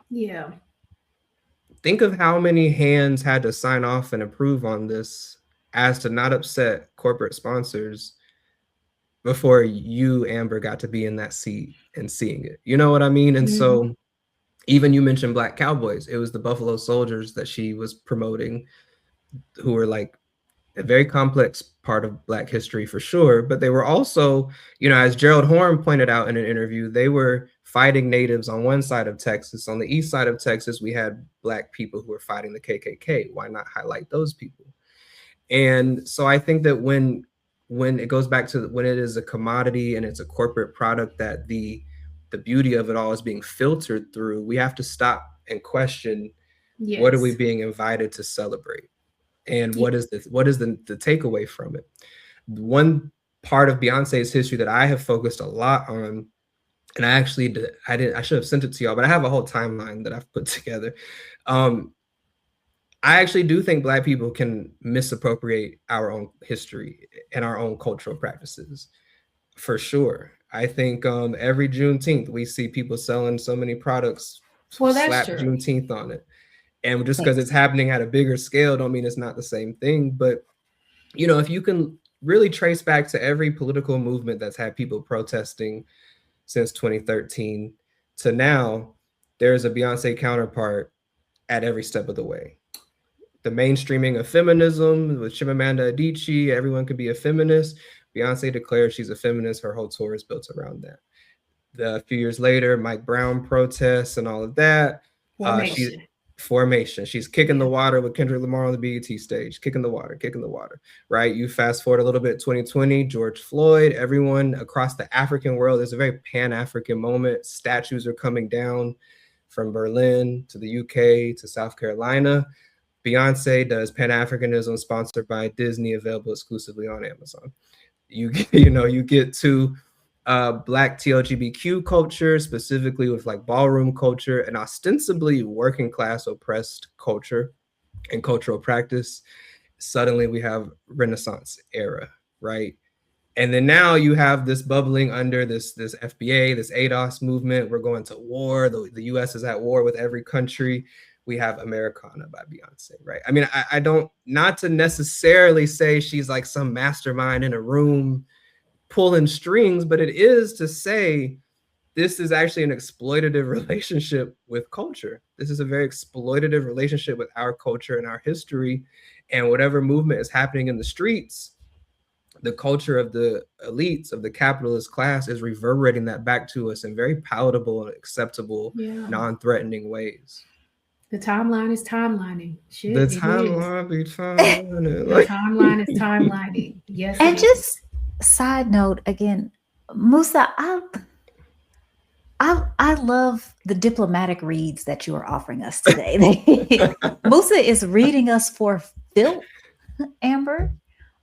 Yeah. Think of how many hands had to sign off and approve on this as to not upset corporate sponsors before you, Amber, got to be in that seat and seeing it. You know what I mean? And so even you mentioned Black cowboys. It was the Buffalo Soldiers that she was promoting, who were like a very complex part of Black history for sure. But they were also, you know, as Gerald Horne pointed out in an interview, they were fighting natives on one side of Texas. On the east side of Texas, we had Black people who were fighting the KKK. Why not highlight those people? And so I think that when it goes back to when it is a commodity and it's a corporate product that the beauty of it all is being filtered through, we have to stop and question, what are we being invited to celebrate? And what is the takeaway from it? One part of Beyonce's history that I have focused a lot on, and I should have sent it to y'all, but I have a whole timeline that I've put together. I actually do think Black people can misappropriate our own history and our own cultural practices, for sure. I think every Juneteenth we see people selling so many products, slap Juneteenth on it. And just because it's happening at a bigger scale don't mean it's not the same thing. But, you know, if you can really trace back to every political movement that's had people protesting since 2013 to now, there's a Beyonce counterpart at every step of the way. The mainstreaming of feminism with Chimamanda Adichie, everyone could be a feminist. Beyonce declared she's a feminist. Her whole tour is built around that. A few years later, Mike Brown protests and all of that. Formation. She's kicking the water with Kendrick Lamar on the BET stage, kicking the water, right? You fast forward a little bit, 2020, George Floyd, everyone across the African world, there's a very pan-African moment. Statues are coming down from Berlin to the UK to South Carolina. Beyonce does Pan-Africanism, sponsored by Disney, available exclusively on Amazon. You get to Black TLGBTQ culture, specifically with like ballroom culture and ostensibly working class oppressed culture and cultural practice. Suddenly we have Renaissance era, right? And then now you have this bubbling under this FBA, this ADOS movement. We're going to war. The US is at war with every country. We have Americana by Beyonce, right? I mean, I don't, not to necessarily say she's like some mastermind in a room pulling strings, but it is to say this is actually an exploitative relationship with culture. This is a very exploitative relationship with our culture and our history. And whatever movement is happening in the streets, the culture of the elites, of the capitalist class, is reverberating that back to us in very palatable and acceptable, non-threatening ways. The timeline is timelining. Shit, the timeline be timelining. The timeline is timelining. Yes. And just side note again, Musa, I love the diplomatic reads that you are offering us today. Musa is reading us for filth, Amber.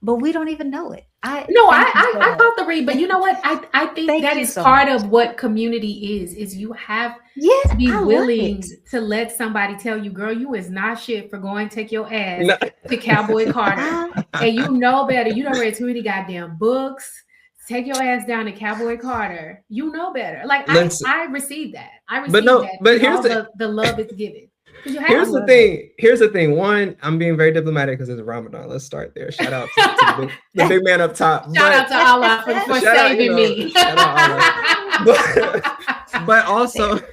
but we don't even know it. No, Thank you so I much. felt the read, but you know what? I think Thank that you is so part much. of what community is you have Yeah, to be I love it. willing to let somebody tell you, girl, you is not shit for going to take your ass No. to Cowboy Carter. I, And you know better. You don't read too many goddamn books. Take your ass down to Cowboy Carter. You know better. Like Listen, I received that. I but received no, that but in here's all the love it's given. Because you I have here's the to. love it. thing. Here's the thing. One, I'm being very diplomatic because it's Ramadan. Let's start there. Shout out to the big man up top. Shout out But to Allah for shout out, saving me. shout out Allah. But also, Fair.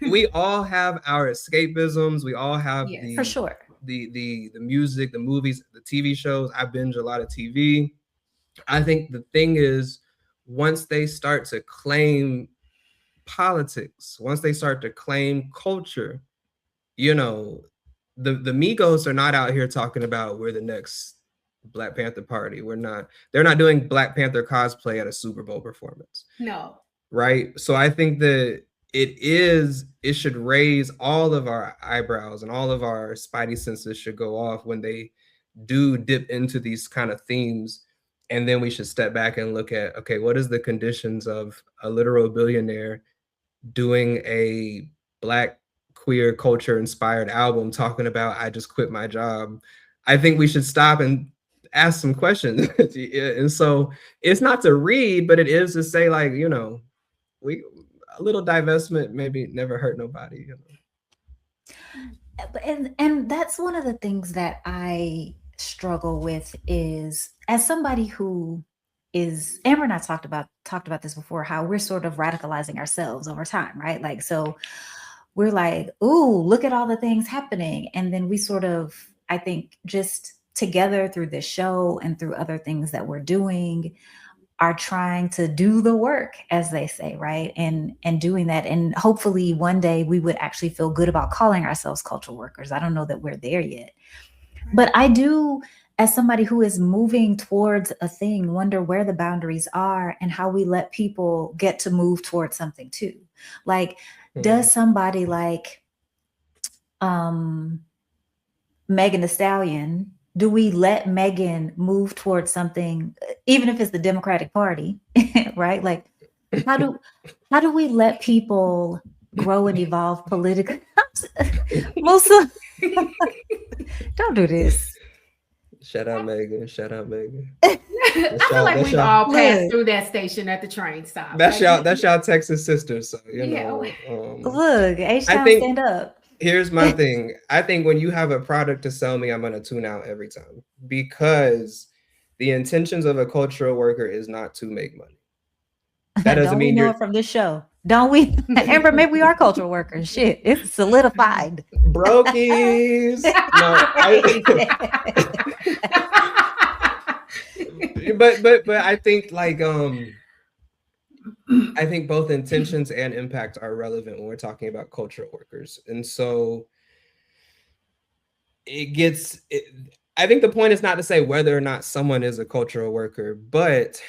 we all have our escapisms. We all have Yes. For sure. the music, the movies, the TV shows. I binge a lot of TV. I think the thing is, once they start to claim politics, once they start to claim culture, you know, the Migos are not out here talking about we're the next Black Panther party. They're not doing Black Panther cosplay at a Super Bowl performance. No. Right. So I think that it should raise all of our eyebrows, and all of our spidey senses should go off when they do dip into these kind of themes. And then we should step back and look at, okay, what is the conditions of a literal billionaire doing a Black queer culture inspired album talking about I just quit my job? I think we should stop and ask some questions. And so it's not to read, but it is to say, like, you know, a little divestment maybe never hurt nobody, you know. And that's one of the things that I struggle with is, as somebody who is, Amber and I talked about this before, how we're sort of radicalizing ourselves over time, right? Like, so we're like, ooh, look at all the things happening. And then we sort of, I think, just together through this show and through other things that we're doing, are trying to do the work, as they say, right? And doing that. And hopefully one day we would actually feel good about calling ourselves cultural workers. I don't know that we're there yet. But I do, as somebody who is moving towards a thing, wonder where the boundaries are and how we let people get to move towards something too. Like, does somebody like Megan Thee Stallion, do we let Megan move towards something, even if it's the Democratic Party, right? Like, how do we let people grow and evolve politically? Musa, don't do this. Shout out Megan. Shout out Megan. I feel like we've all passed through that station at the train stop. That's y'all Texas sisters. So you know. Look, H-Town, stand up. Here's my thing. I think when you have a product to sell me, I'm gonna tune out every time, because the intentions of a cultural worker is not to make money. That doesn't mean you're from this show. Don't we? Amber, maybe we are cultural workers. Shit, it's solidified. Brokies. But I think, like, I think both intentions and impact are relevant when we're talking about cultural workers. And so I think the point is not to say whether or not someone is a cultural worker, but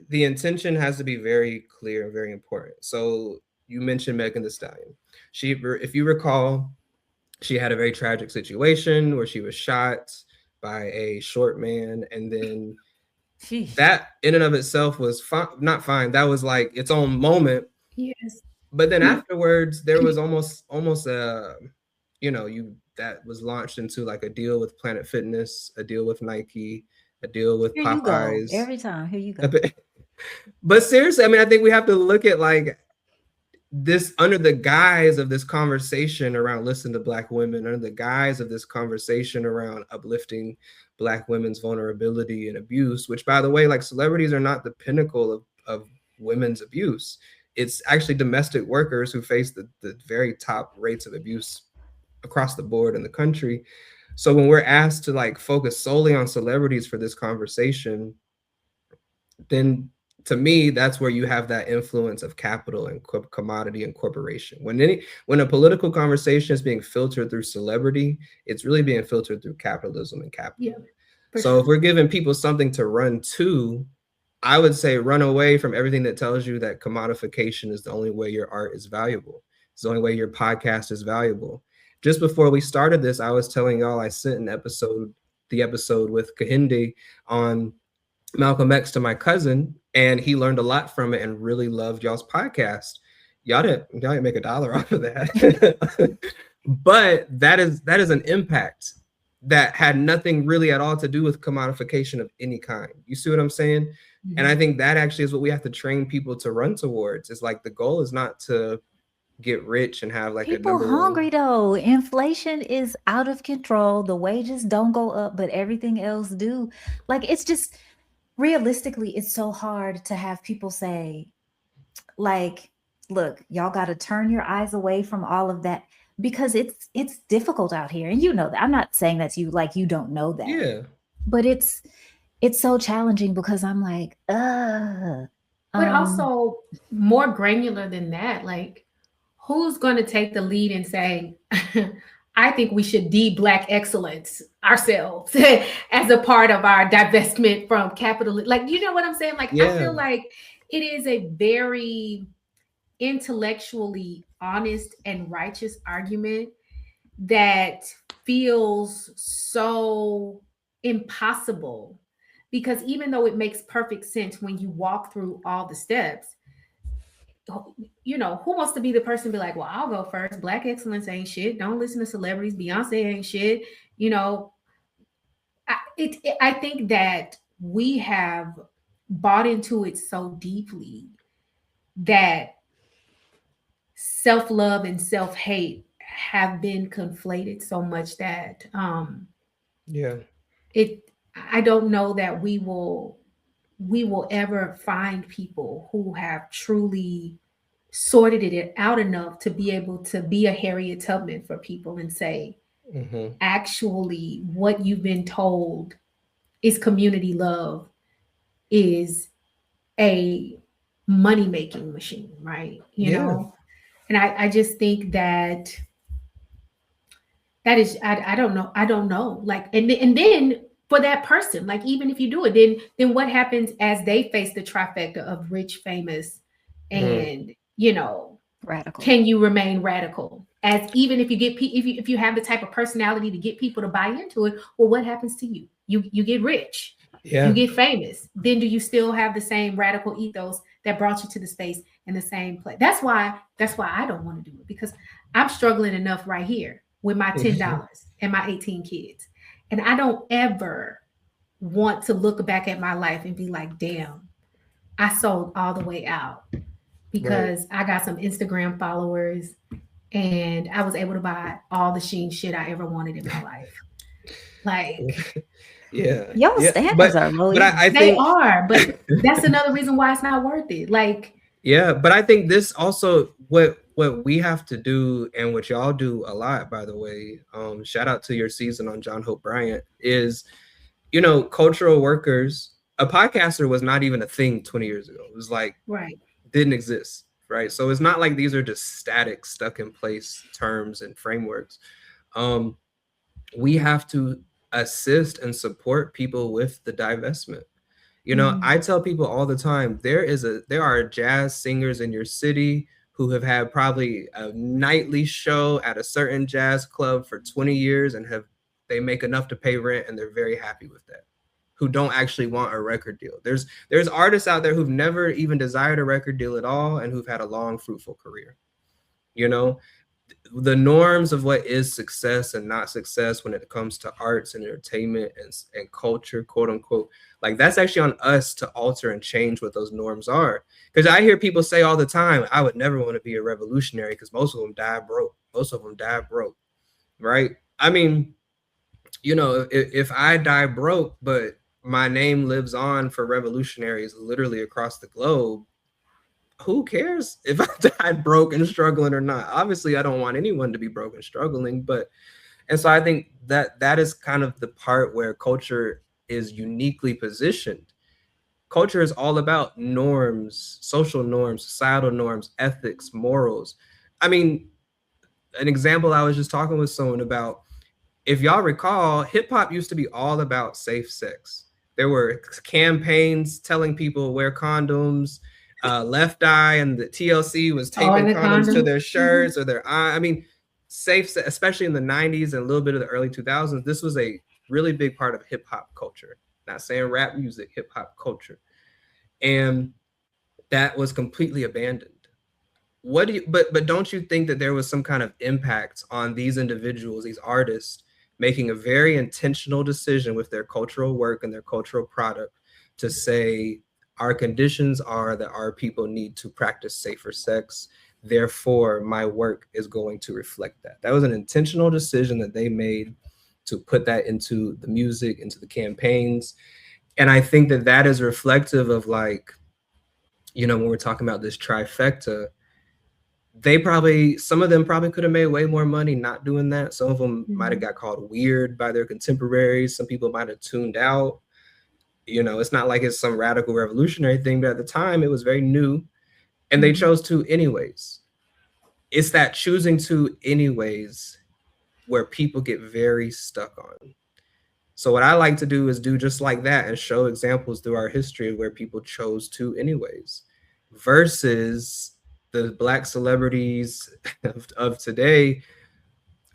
the intention has to be very clear and very important. So you mentioned Megan Thee Stallion. If you recall, she had a very tragic situation where she was shot by a short man, and then that in and of itself was not fine. That was like its own moment. Yes. But then afterwards, there was almost that was launched into like a deal with Planet Fitness, a deal with Nike, a deal with Popeyes. Every time, here you go. But seriously, I mean, I think we have to look at like this under the guise of this conversation around listen to Black women, under the guise of this conversation around uplifting Black women's vulnerability and abuse, which, by the way, like, celebrities are not the pinnacle of women's abuse. It's actually domestic workers who face the very top rates of abuse across the board in the country. So when we're asked to like focus solely on celebrities for this conversation, then to me, that's where you have that influence of capital and commodity and corporation. When a political conversation is being filtered through celebrity, it's really being filtered through capitalism and capital. Yeah, so if we're giving people something to run to, I would say run away from everything that tells you that commodification is the only way your art is valuable. It's the only way your podcast is valuable. Just before we started this, I was telling y'all I sent the episode with Kahinde on Malcolm X to my cousin, and he learned a lot from it and really loved y'all's podcast. Y'all didn't make $1 off of that. But that is an impact that had nothing really at all to do with commodification of any kind. You see what I'm saying? Mm-hmm. And I think that actually is what we have to train people to run towards. It's like the goal is not to get rich and have like People a number hungry one. though. Inflation is out of control. The wages don't go up, but everything else do. Like it's just realistically, it's so hard to have people say, like, look, y'all got to turn your eyes away from all of that because it's difficult out here. And you know that. I'm not saying that to you like you don't know that. Yeah. But it's so challenging because I'm like, But also more granular than that, like who's going to take the lead and say, I think we should de-Black excellence ourselves as a part of our divestment from capitalism. Like, you know what I'm saying? Like, I feel like it is a very intellectually honest and righteous argument that feels so impossible, because even though it makes perfect sense when you walk through all the steps, you know, who wants to be the person to be like, well, I'll go first. Black excellence ain't shit. Don't listen to celebrities. Beyonce ain't shit. You know, I think that we have bought into it so deeply that self-love and self-hate have been conflated so much that Yeah. I don't know that we will ever find people who have truly sorted it out enough to be able to be a Harriet Tubman for people and say, actually, what you've been told is community love is a money-making machine, right? You know? And I just think that is, I don't know. I don't know. Like, and then for that person, like, even if you do it, then what happens as they face the trifecta of rich, famous, and, you know, radical. Can you remain radical? As even if you get, if you have the type of personality to get people to buy into it, well, what happens to you? You get rich. Yeah. You get famous. Then do you still have the same radical ethos that brought you to the space in the same place? That's why I don't want to do it, because I'm struggling enough right here with my $10 and my 18 kids. And I don't ever want to look back at my life and be like, damn, I sold all the way out because I got some Instagram followers and I was able to buy all the Shein shit I ever wanted in my life. Like, your standards are low. But I think they are, but that's another reason why it's not worth it. Like, yeah, but I think this also what we have to do, and what y'all do a lot, by the way, shout out to your season on John Hope Bryant, is, you know, cultural workers. A podcaster was not even a thing 20 years ago. It was like, didn't exist, right? So it's not like these are just static, stuck in place terms and frameworks. We have to assist and support people with the divestment. You know, I tell people all the time, there are jazz singers in your city who have had probably a nightly show at a certain jazz club for 20 years and they make enough to pay rent and they're very happy with that, who don't actually want a record deal. There's artists out there who've never even desired a record deal at all and who've had a long, fruitful career. You know, the norms of what is success and not success when it comes to arts and entertainment and culture, quote unquote, like that's actually on us to alter and change what those norms are. Because I hear people say all the time, I would never want to be a revolutionary because most of them die broke. Right? I mean, you know, if I die broke, but my name lives on for revolutionaries literally across the globe, who cares if I died broke and struggling or not? Obviously, I don't want anyone to be broke and struggling, and so I think that is kind of the part where culture is uniquely positioned. Culture is all about norms, social norms, societal norms, ethics, morals. I mean, an example I was just talking with someone about, if y'all recall, hip hop used to be all about safe sex. There were campaigns telling people wear condoms, Left Eye and the TLC was taping condoms to their shirts or their eye. I mean, safe, especially in the 90s and a little bit of the early 2000s, this was a really big part of hip hop culture. not saying rap music, hip hop culture. And that was completely abandoned. What do you, but don't you think that there was some kind of impact on these individuals, these artists, making a very intentional decision with their cultural work and their cultural product to say, our conditions are that our people need to practice safer sex, therefore my work is going to reflect that. That was an intentional decision that they made to put that into the music, into the campaigns. And I think that that is reflective of, like, you know, when we're talking about this trifecta, some of them probably could have made way more money not doing that. Some of them might have got called weird by their contemporaries. Some people might have tuned out. You know, it's not like it's some radical revolutionary thing, but at the time it was very new, and they chose to anyways. It's that choosing to anyways where people get very stuck on. So what I like to do is do just like that and show examples through our history where people chose to anyways, versus the Black celebrities of today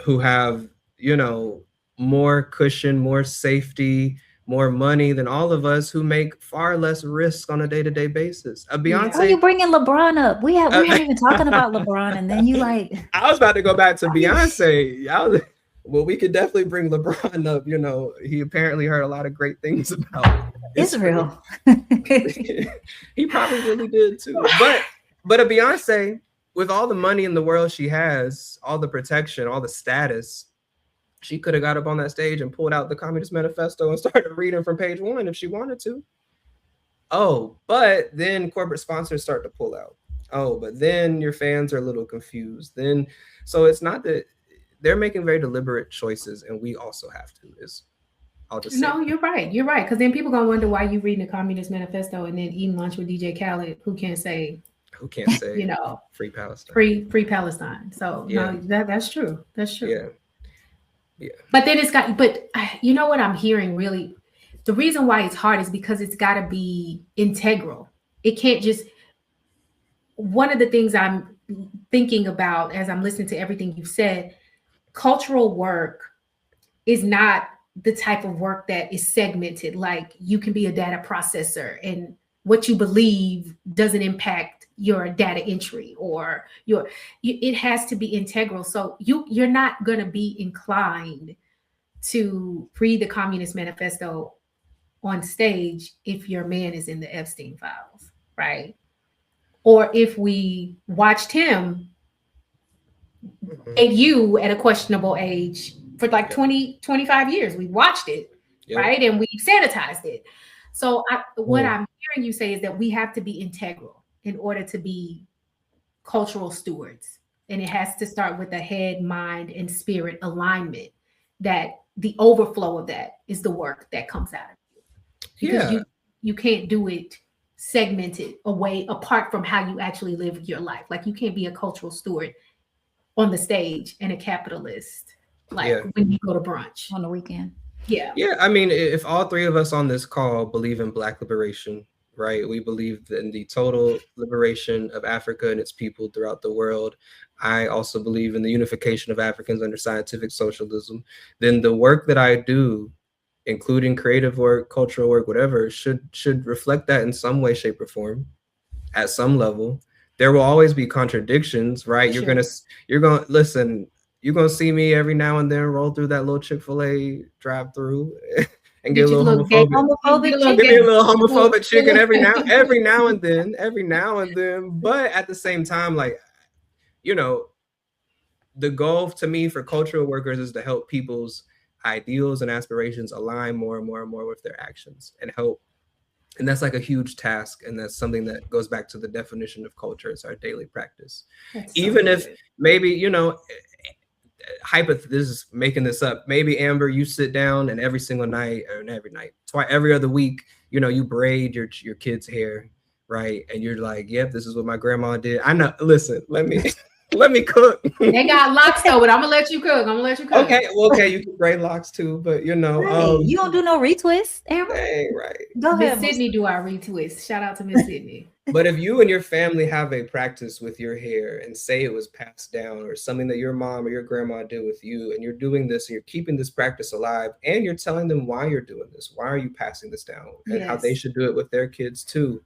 who have, you know, more cushion, more safety, more money than all of us who make far less risk on a day-to-day basis. Beyonce. Why are you bringing LeBron up? We weren't even talking about LeBron, and then you like. I was about to go back to Beyonce. Well, we could definitely bring LeBron up. You know, he apparently heard a lot of great things about Israel. He probably really did too. But a Beyonce, with all the money in the world she has, all the protection, all the status, she could have got up on that stage and pulled out the Communist Manifesto and started reading from page 1 if she wanted to. Oh, but then corporate sponsors start to pull out. Oh, but then your fans are a little confused. Then, so it's not that they're making very deliberate choices, and we also have to. I'll just say. No, you're right. You're right. Because then people gonna wonder why you reading the Communist Manifesto and then eating lunch with DJ Khaled, who can't say, you know, free Palestine, free Palestine. So yeah. No, that's true. That's true. Yeah. But then but you know what I'm hearing really, the reason why it's hard is because it's got to be integral. It can't just, one of the things I'm thinking about as I'm listening to everything you've said, cultural work is not the type of work that is segmented. Like, you can be a data processor and what you believe doesn't impact your data entry or it has to be integral. So you're not going to be inclined to read the Communist Manifesto on stage if your man is in the Epstein files, right? Or if we watched him date you at a questionable age for like 20, 25 years. We watched it, right? And we sanitized it. So what I'm hearing you say is that we have to be integral in order to be cultural stewards. And it has to start with a head, mind, and spirit alignment, that the overflow of that is the work that comes out of you. Because you can't do it segmented away apart from how you actually live your life. Like, you can't be a cultural steward on the stage and a capitalist when you go to brunch on the weekend. Yeah. I mean, if all three of us on this call believe in Black liberation, right? We believe in the total liberation of Africa and its people throughout the world. I also believe in the unification of Africans under scientific socialism. Then the work that I do, including creative work, cultural work, whatever, should reflect that in some way, shape, or form, at some level. There will always be contradictions, right? Sure. You're gonna listen. You're gonna see me every now and then roll through that little Chick-fil-A drive-through and get a little homophobic chicken every now and then. But at the same time, like, you know, the goal to me for cultural workers is to help people's ideals and aspirations align more and more and more with their actions and help. And that's like a huge task. And that's something that goes back to the definition of culture. It's our daily practice. Even if maybe, you know, this is making this up. Maybe, Amber, you sit down and every single night, or every night, every other week, you know, you braid your kid's hair, right? And you're like, yep, this is what my grandma did. I know. Listen, let me Let me cook. They got locks though, but I'm gonna let you cook. I'm gonna let you cook. Okay, well, okay, you can braid locks too, but you know, Right. You don't do no retwist, Amber. dang, right. Go Miss ahead, Musa. Sydney do our retwist. Shout out to Miss Sydney. But if you and your family have a practice with your hair and say it was passed down or something that your mom or your grandma did with you, and you're doing this and you're keeping this practice alive and you're telling them why you're doing this, why are you passing this down, and how they Yes. should do it with their kids too,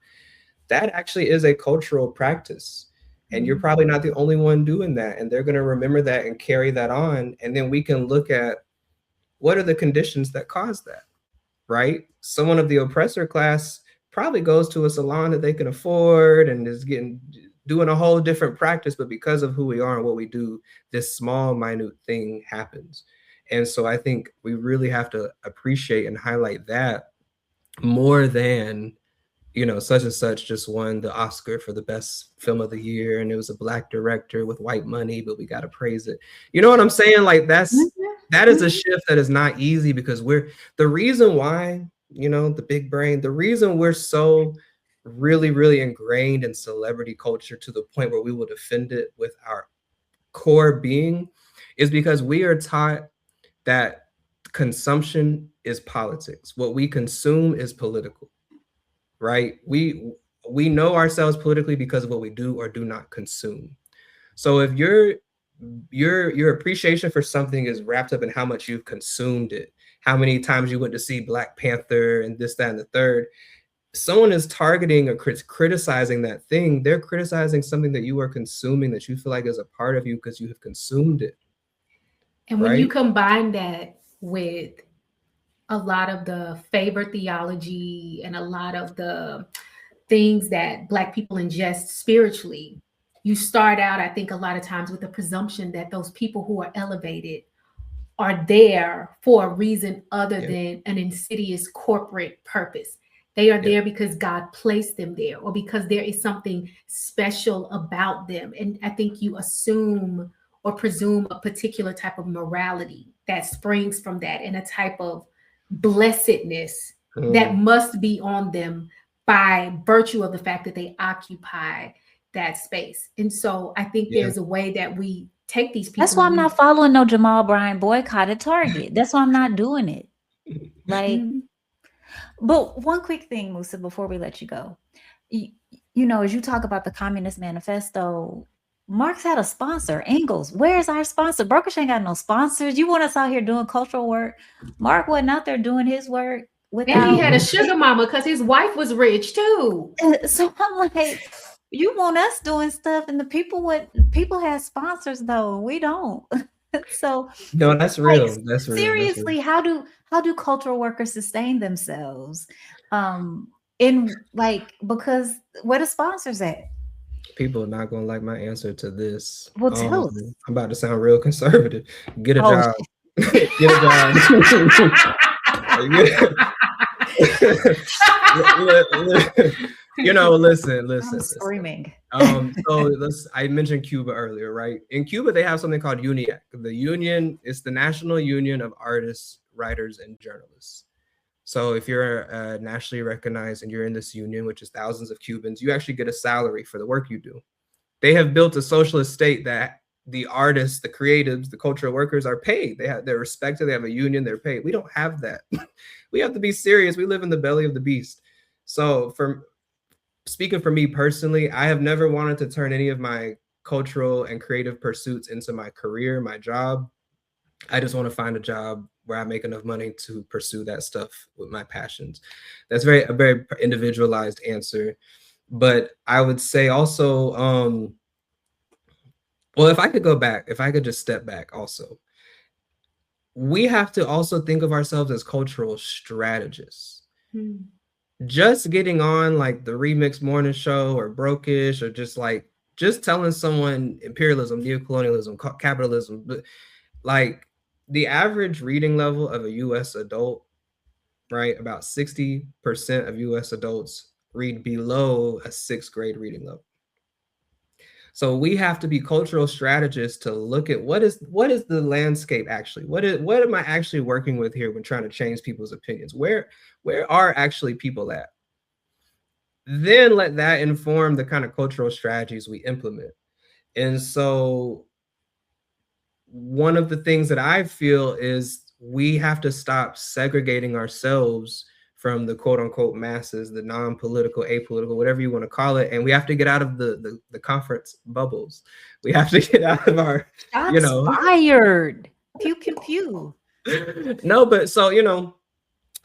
that actually is a cultural practice. And you're Mhm. probably not the only one doing that. And they're going to remember that and carry that on. And then we can look at what are the conditions that cause that, right? Someone of the oppressor class probably goes to a salon that they can afford and is doing a whole different practice, but because of who we are and what we do, this small minute thing happens. And so I think we really have to appreciate and highlight that more than, you know, such and such just won the Oscar for the best film of the year and it was a Black director with white money, but we got to praise it. You know what I'm saying? Like that is a shift that is not easy, because the reason why, you know, the big brain, the reason we're so really, really ingrained in celebrity culture to the point where we will defend it with our core being is because we are taught that consumption is politics. What we consume is political, right? We know ourselves politically because of what we do or do not consume. So if your appreciation for something is wrapped up in how much you've consumed it, how many times you went to see Black Panther and this, that, and the third, someone is targeting or criticizing that thing. They're criticizing something that you are consuming that you feel like is a part of you because you have consumed it. And when you combine that with a lot of the favor theology and a lot of the things that Black people ingest spiritually, you start out, I think, a lot of times with the presumption that those people who are elevated are there for a reason other than an insidious corporate purpose. They are there because God placed them there or because there is something special about them. And I think you assume or presume a particular type of morality that springs from that and a type of blessedness that must be on them by virtue of the fact that they occupy that space. And so I think there's a way that we take these people. That's why I'm not following no Jamal Bryant boycott at Target. That's why I'm not doing it. Like, but one quick thing, Musa, before we let you go. You know, as you talk about the Communist Manifesto, Marx had a sponsor, Engels. Where's our sponsor? Brokish ain't got no sponsors. You want us out here doing cultural work. Mark wasn't out there doing his work without. And he had a sugar mama because his wife was rich too. So I'm like, you want us doing stuff, and the people had sponsors though. We don't. So no, that's real. Like, that's real. Seriously, how do cultural workers sustain themselves? In like, because where the sponsors at? People are not gonna like my answer to this. Well, tell us. I'm about to sound real conservative. Get a job. Get a job. You know, listen. I'm screaming. So I mentioned Cuba earlier, right? In Cuba, they have something called UNIAC. The union is the National Union of Artists, Writers, and Journalists. So if you're nationally recognized and you're in this union, which is thousands of Cubans, you actually get a salary for the work you do. They have built a socialist state that the artists, the creatives, the cultural workers are paid. They're respected. They have a union. They're paid. We don't have that. We have to be serious. We live in the belly of the beast. So speaking for me personally, I have never wanted to turn any of my cultural and creative pursuits into my career, my job. I just want to find a job where I make enough money to pursue that stuff with my passions. That's a very individualized answer. But I would say also, well, if I could just step back also, we have to also think of ourselves as cultural strategists. Just getting on like the Remix Morning Show or Brokish or just telling someone imperialism, neocolonialism, capitalism, but like the average reading level of a US adult, right? About 60% of US adults read below a 6th grade reading level. So we have to be cultural strategists to look at what is the landscape actually? What am I actually working with here when trying to change people's opinions? Where are actually people at? Then let that inform the kind of cultural strategies we implement. And so one of the things that I feel is we have to stop segregating ourselves from the quote unquote masses, the non-political, apolitical, whatever you want to call it. And we have to get out of the conference bubbles. We have to get out of our, you Shots know, fired. Pew pew pew. no, but so,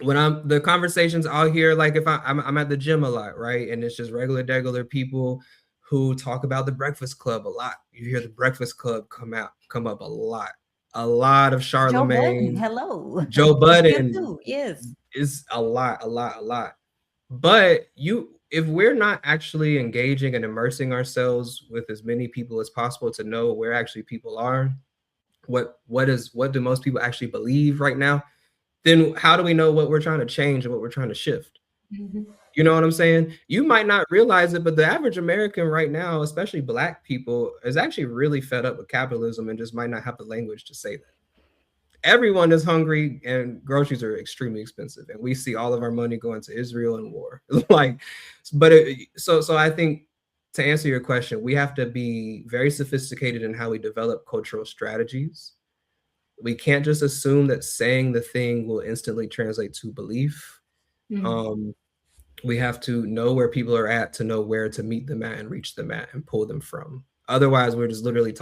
when I'm the conversations I'll hear, like if I'm at the gym a lot, right? And it's just regular people who talk about the Breakfast Club a lot. You hear the Breakfast Club come up a lot of Joe Budden, Charlemagne, hello. Joe Him Budden too, yes. is a lot. But if we're not actually engaging and immersing ourselves with as many people as possible to know where actually people are, what do most people actually believe right now, then how do we know what we're trying to change and what we're trying to shift? Mhm. You know what I'm saying? You might not realize it, but the average American right now, especially Black people, is actually really fed up with capitalism and just might not have the language to say that. Everyone is hungry and groceries are extremely expensive, and we see all of our money going to Israel and war. So I think, to answer your question, we have to be very sophisticated in how we develop cultural strategies. We can't just assume that saying the thing will instantly translate to belief. Mhm. We have to know where people are at to know where to meet them at and reach them at and pull them from. Otherwise, we're just literally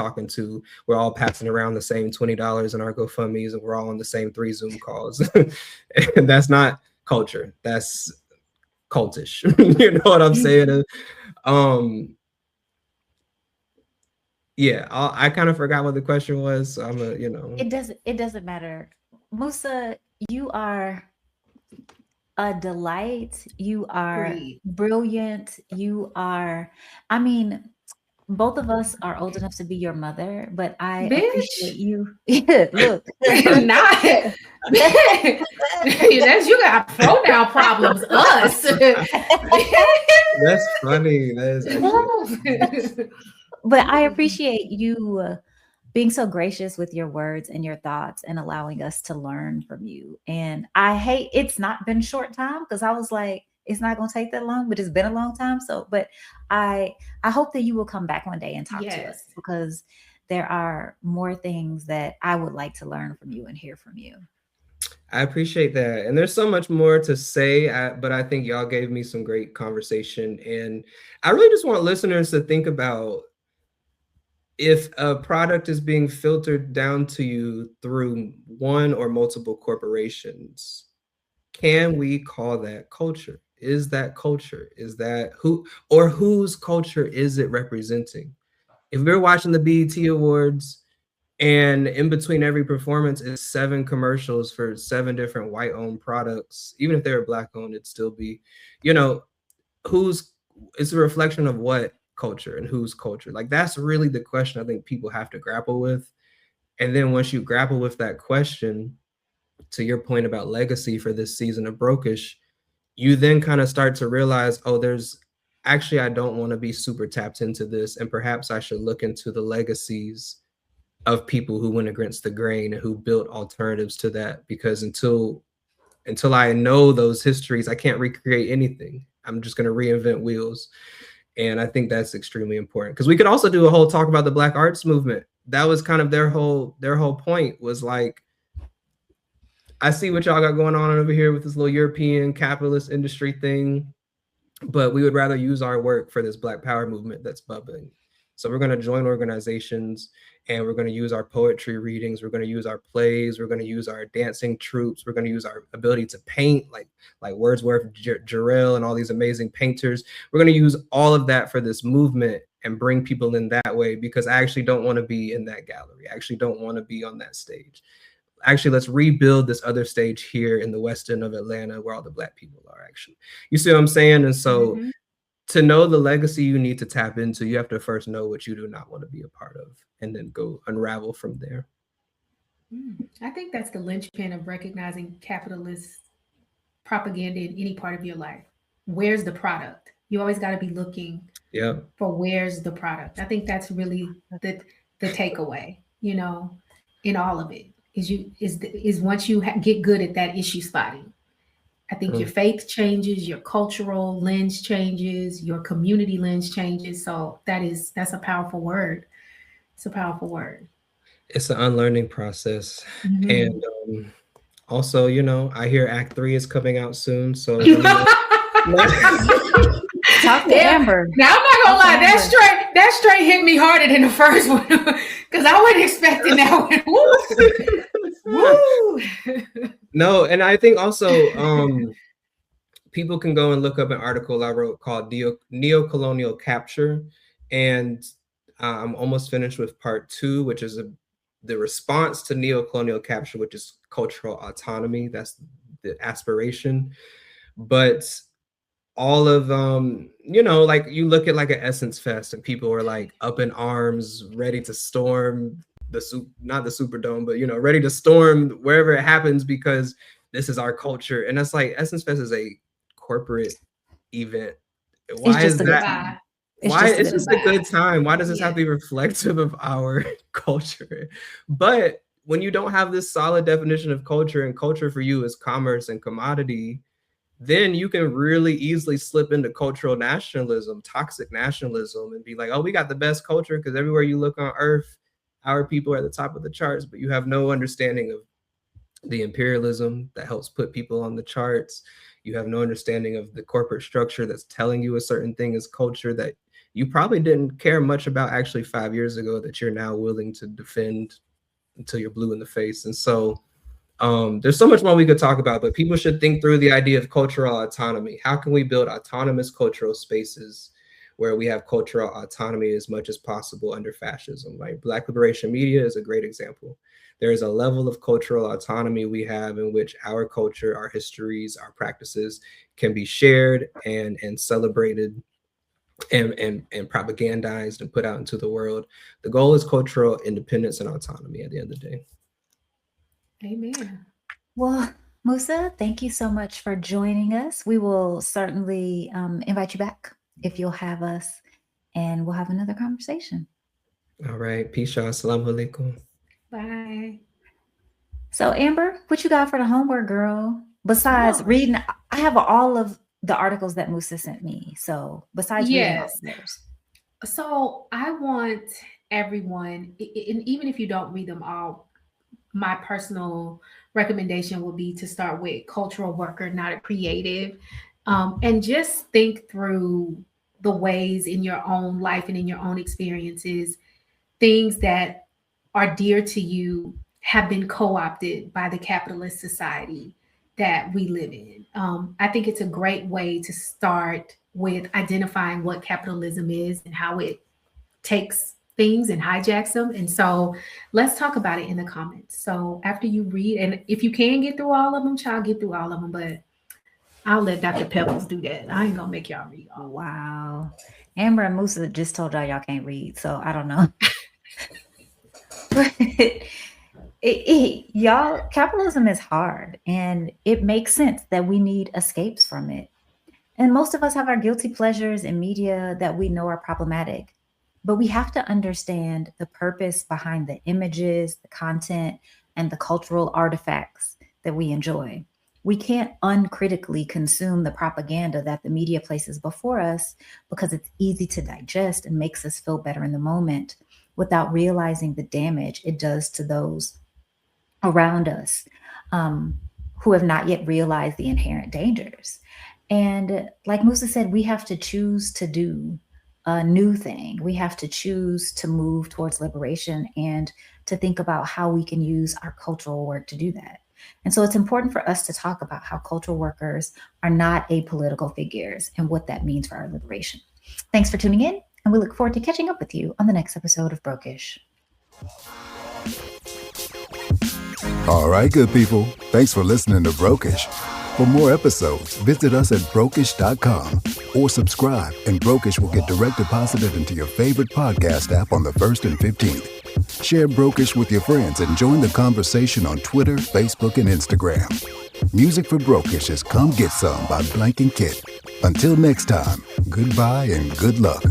we're all passing around the same $20 in our GoFundMe's and we're all on the same 3 Zoom calls. And that's not culture. That's cultish. You know what I'm saying? Yeah, I kind of forgot what the question was. So It doesn't matter. Musa, you are a delight. You are Agreed. brilliant. You are, I mean, both of us are old enough to be your mother, but I appreciate Bitch. you. Look. Not that's you got pronoun problems. Us. that's funny. That is actually But I appreciate you being so gracious with your words and your thoughts and allowing us to learn from you. And I hate it's not been short time because I was like, it's not going to take that long, but it's been a long time. So, but I hope that you will come back one day and talk to us Yes. because there are more things that I would like to learn from you and hear from you. I appreciate that. And there's so much more to say, but I think y'all gave me some great conversation. And I really just want listeners to think about, if a product is being filtered down to you through one or multiple corporations, can we call that culture? Is that culture? Is that whose culture is it representing? If we're watching the BET Awards and in between every performance is 7 commercials for 7 different white-owned products, even if they were Black-owned, it'd still be, who's it's a reflection of what culture and whose culture. Like, that's really the question I think people have to grapple with. And then once you grapple with that question, to your point about legacy for this season of Brokish, you then kind of start to realize, oh, I don't want to be super tapped into this, and perhaps I should look into the legacies of people who went against the grain and who built alternatives to that, because until I know those histories, I can't recreate anything. I'm just going to reinvent wheels. And I think that's extremely important, because we could also do a whole talk about the Black arts movement. That was kind of their whole point, was like, I see what y'all got going on over here with this little European capitalist industry thing, but we would rather use our work for this Black power movement that's bubbling. So we're going to join organizations, and we're going to use our poetry readings. We're going to use our plays. We're going to use our dancing troupes. We're going to use our ability to paint, like Wordsworth, Jarrell, and all these amazing painters. We're going to use all of that for this movement and bring people in that way, because I actually don't want to be in that gallery. I actually don't want to be on that stage. Actually, let's rebuild this other stage here in the West End of Atlanta where all the Black people are actually. You see what I'm saying? And so to know the legacy you need to tap into, you have to first know what you do not want to be a part of, and then go unravel from there. I think that's the linchpin of recognizing capitalist propaganda in any part of your life. Where's the product? You always got to be looking for where's the product. I think that's really the takeaway, in all of it, is once you get good at that issue spotting. I think your faith changes, your cultural lens changes, your community lens changes. So that's a powerful word. It's a powerful word. It's an unlearning process. And Mhm. also, I hear Act 3 is coming out soon. So let me know. Talk to Yeah. Amber. Now I'm not gonna Talk to lie, Amber. that straight hit me harder than the first one because I wasn't expecting that one. Woo! No, and I think also people can go and look up an article I wrote called Neo-Colonial Capture. And I'm almost finished with part 2, which is the response to neo-colonial capture, which is cultural autonomy. That's the aspiration. But all of like you look at like an Essence Fest and people are like up in arms, ready to storm not the Superdome, but ready to storm wherever it happens because this is our culture. And that's like Essence Fest is a corporate event. It's Why just is a good that? time. It's Why just a it's good just a time. good time? Why does this have to Yeah. be reflective of our culture? But when you don't have this solid definition of culture, and culture for you is commerce and commodity, then you can really easily slip into cultural nationalism, toxic nationalism, and be like, oh, we got the best culture because everywhere you look on earth, our people are at the top of the charts, but you have no understanding of the imperialism that helps put people on the charts. You have no understanding of the corporate structure that's telling you a certain thing is culture that you probably didn't care much about actually 5 years ago that you're now willing to defend until you're blue in the face. And so there's so much more we could talk about, but people should think through the idea of cultural autonomy. How can we build autonomous cultural spaces where we have cultural autonomy as much as possible under fascism? Like Black Liberation Media is a great example. There is a level of cultural autonomy we have in which our culture, our histories, our practices can be shared and celebrated and propagandized and put out into the world. The goal is cultural independence and autonomy at the end of the day. Amen. Well, Musa, thank you so much for joining us. We will certainly invite you back if you'll have us, and we'll have another conversation. All right. Peace, y'all. Assalamu alaikum. Bye. So, Amber, what you got for the homework, girl? Besides reading, I have all of the articles that Musa sent me. So, besides reading all those. So I want everyone, and even if you don't read them all, my personal recommendation would be to start with cultural worker, not a creative, and just think through the ways in your own life and in your own experiences, things that are dear to you have been co-opted by the capitalist society that we live in. I think it's a great way to start with identifying what capitalism is and how it takes things and hijacks them. And so let's talk about it in the comments. So after you read, and if you can get through all of them, child, get through all of them, but I'll let Dr. Pebbles do that. I ain't gonna make y'all read all. Wow. Amber and Musa just told y'all can't read, so I don't know. But y'all, capitalism is hard, and it makes sense that we need escapes from it. And most of us have our guilty pleasures in media that we know are problematic. But we have to understand the purpose behind the images, the content, and the cultural artifacts that we enjoy. We can't uncritically consume the propaganda that the media places before us because it's easy to digest and makes us feel better in the moment without realizing the damage it does to those around us who have not yet realized the inherent dangers. And like Musa said, we have to choose to do a new thing. We have to choose to move towards liberation and to think about how we can use our cultural work to do that. And so it's important for us to talk about how cultural workers are not apolitical figures and what that means for our liberation. Thanks for tuning in, and we look forward to catching up with you on the next episode of Brokish. All right, good people. Thanks for listening to Brokish. For more episodes, visit us at brokish.com or subscribe, and Brokish will get direct deposited into your favorite podcast app on the 1st and 15th. Share Brokish with your friends and join the conversation on Twitter, Facebook, and Instagram. Music for Brokish is Come Get Some by Blank and Kit. Until next time, goodbye and good luck.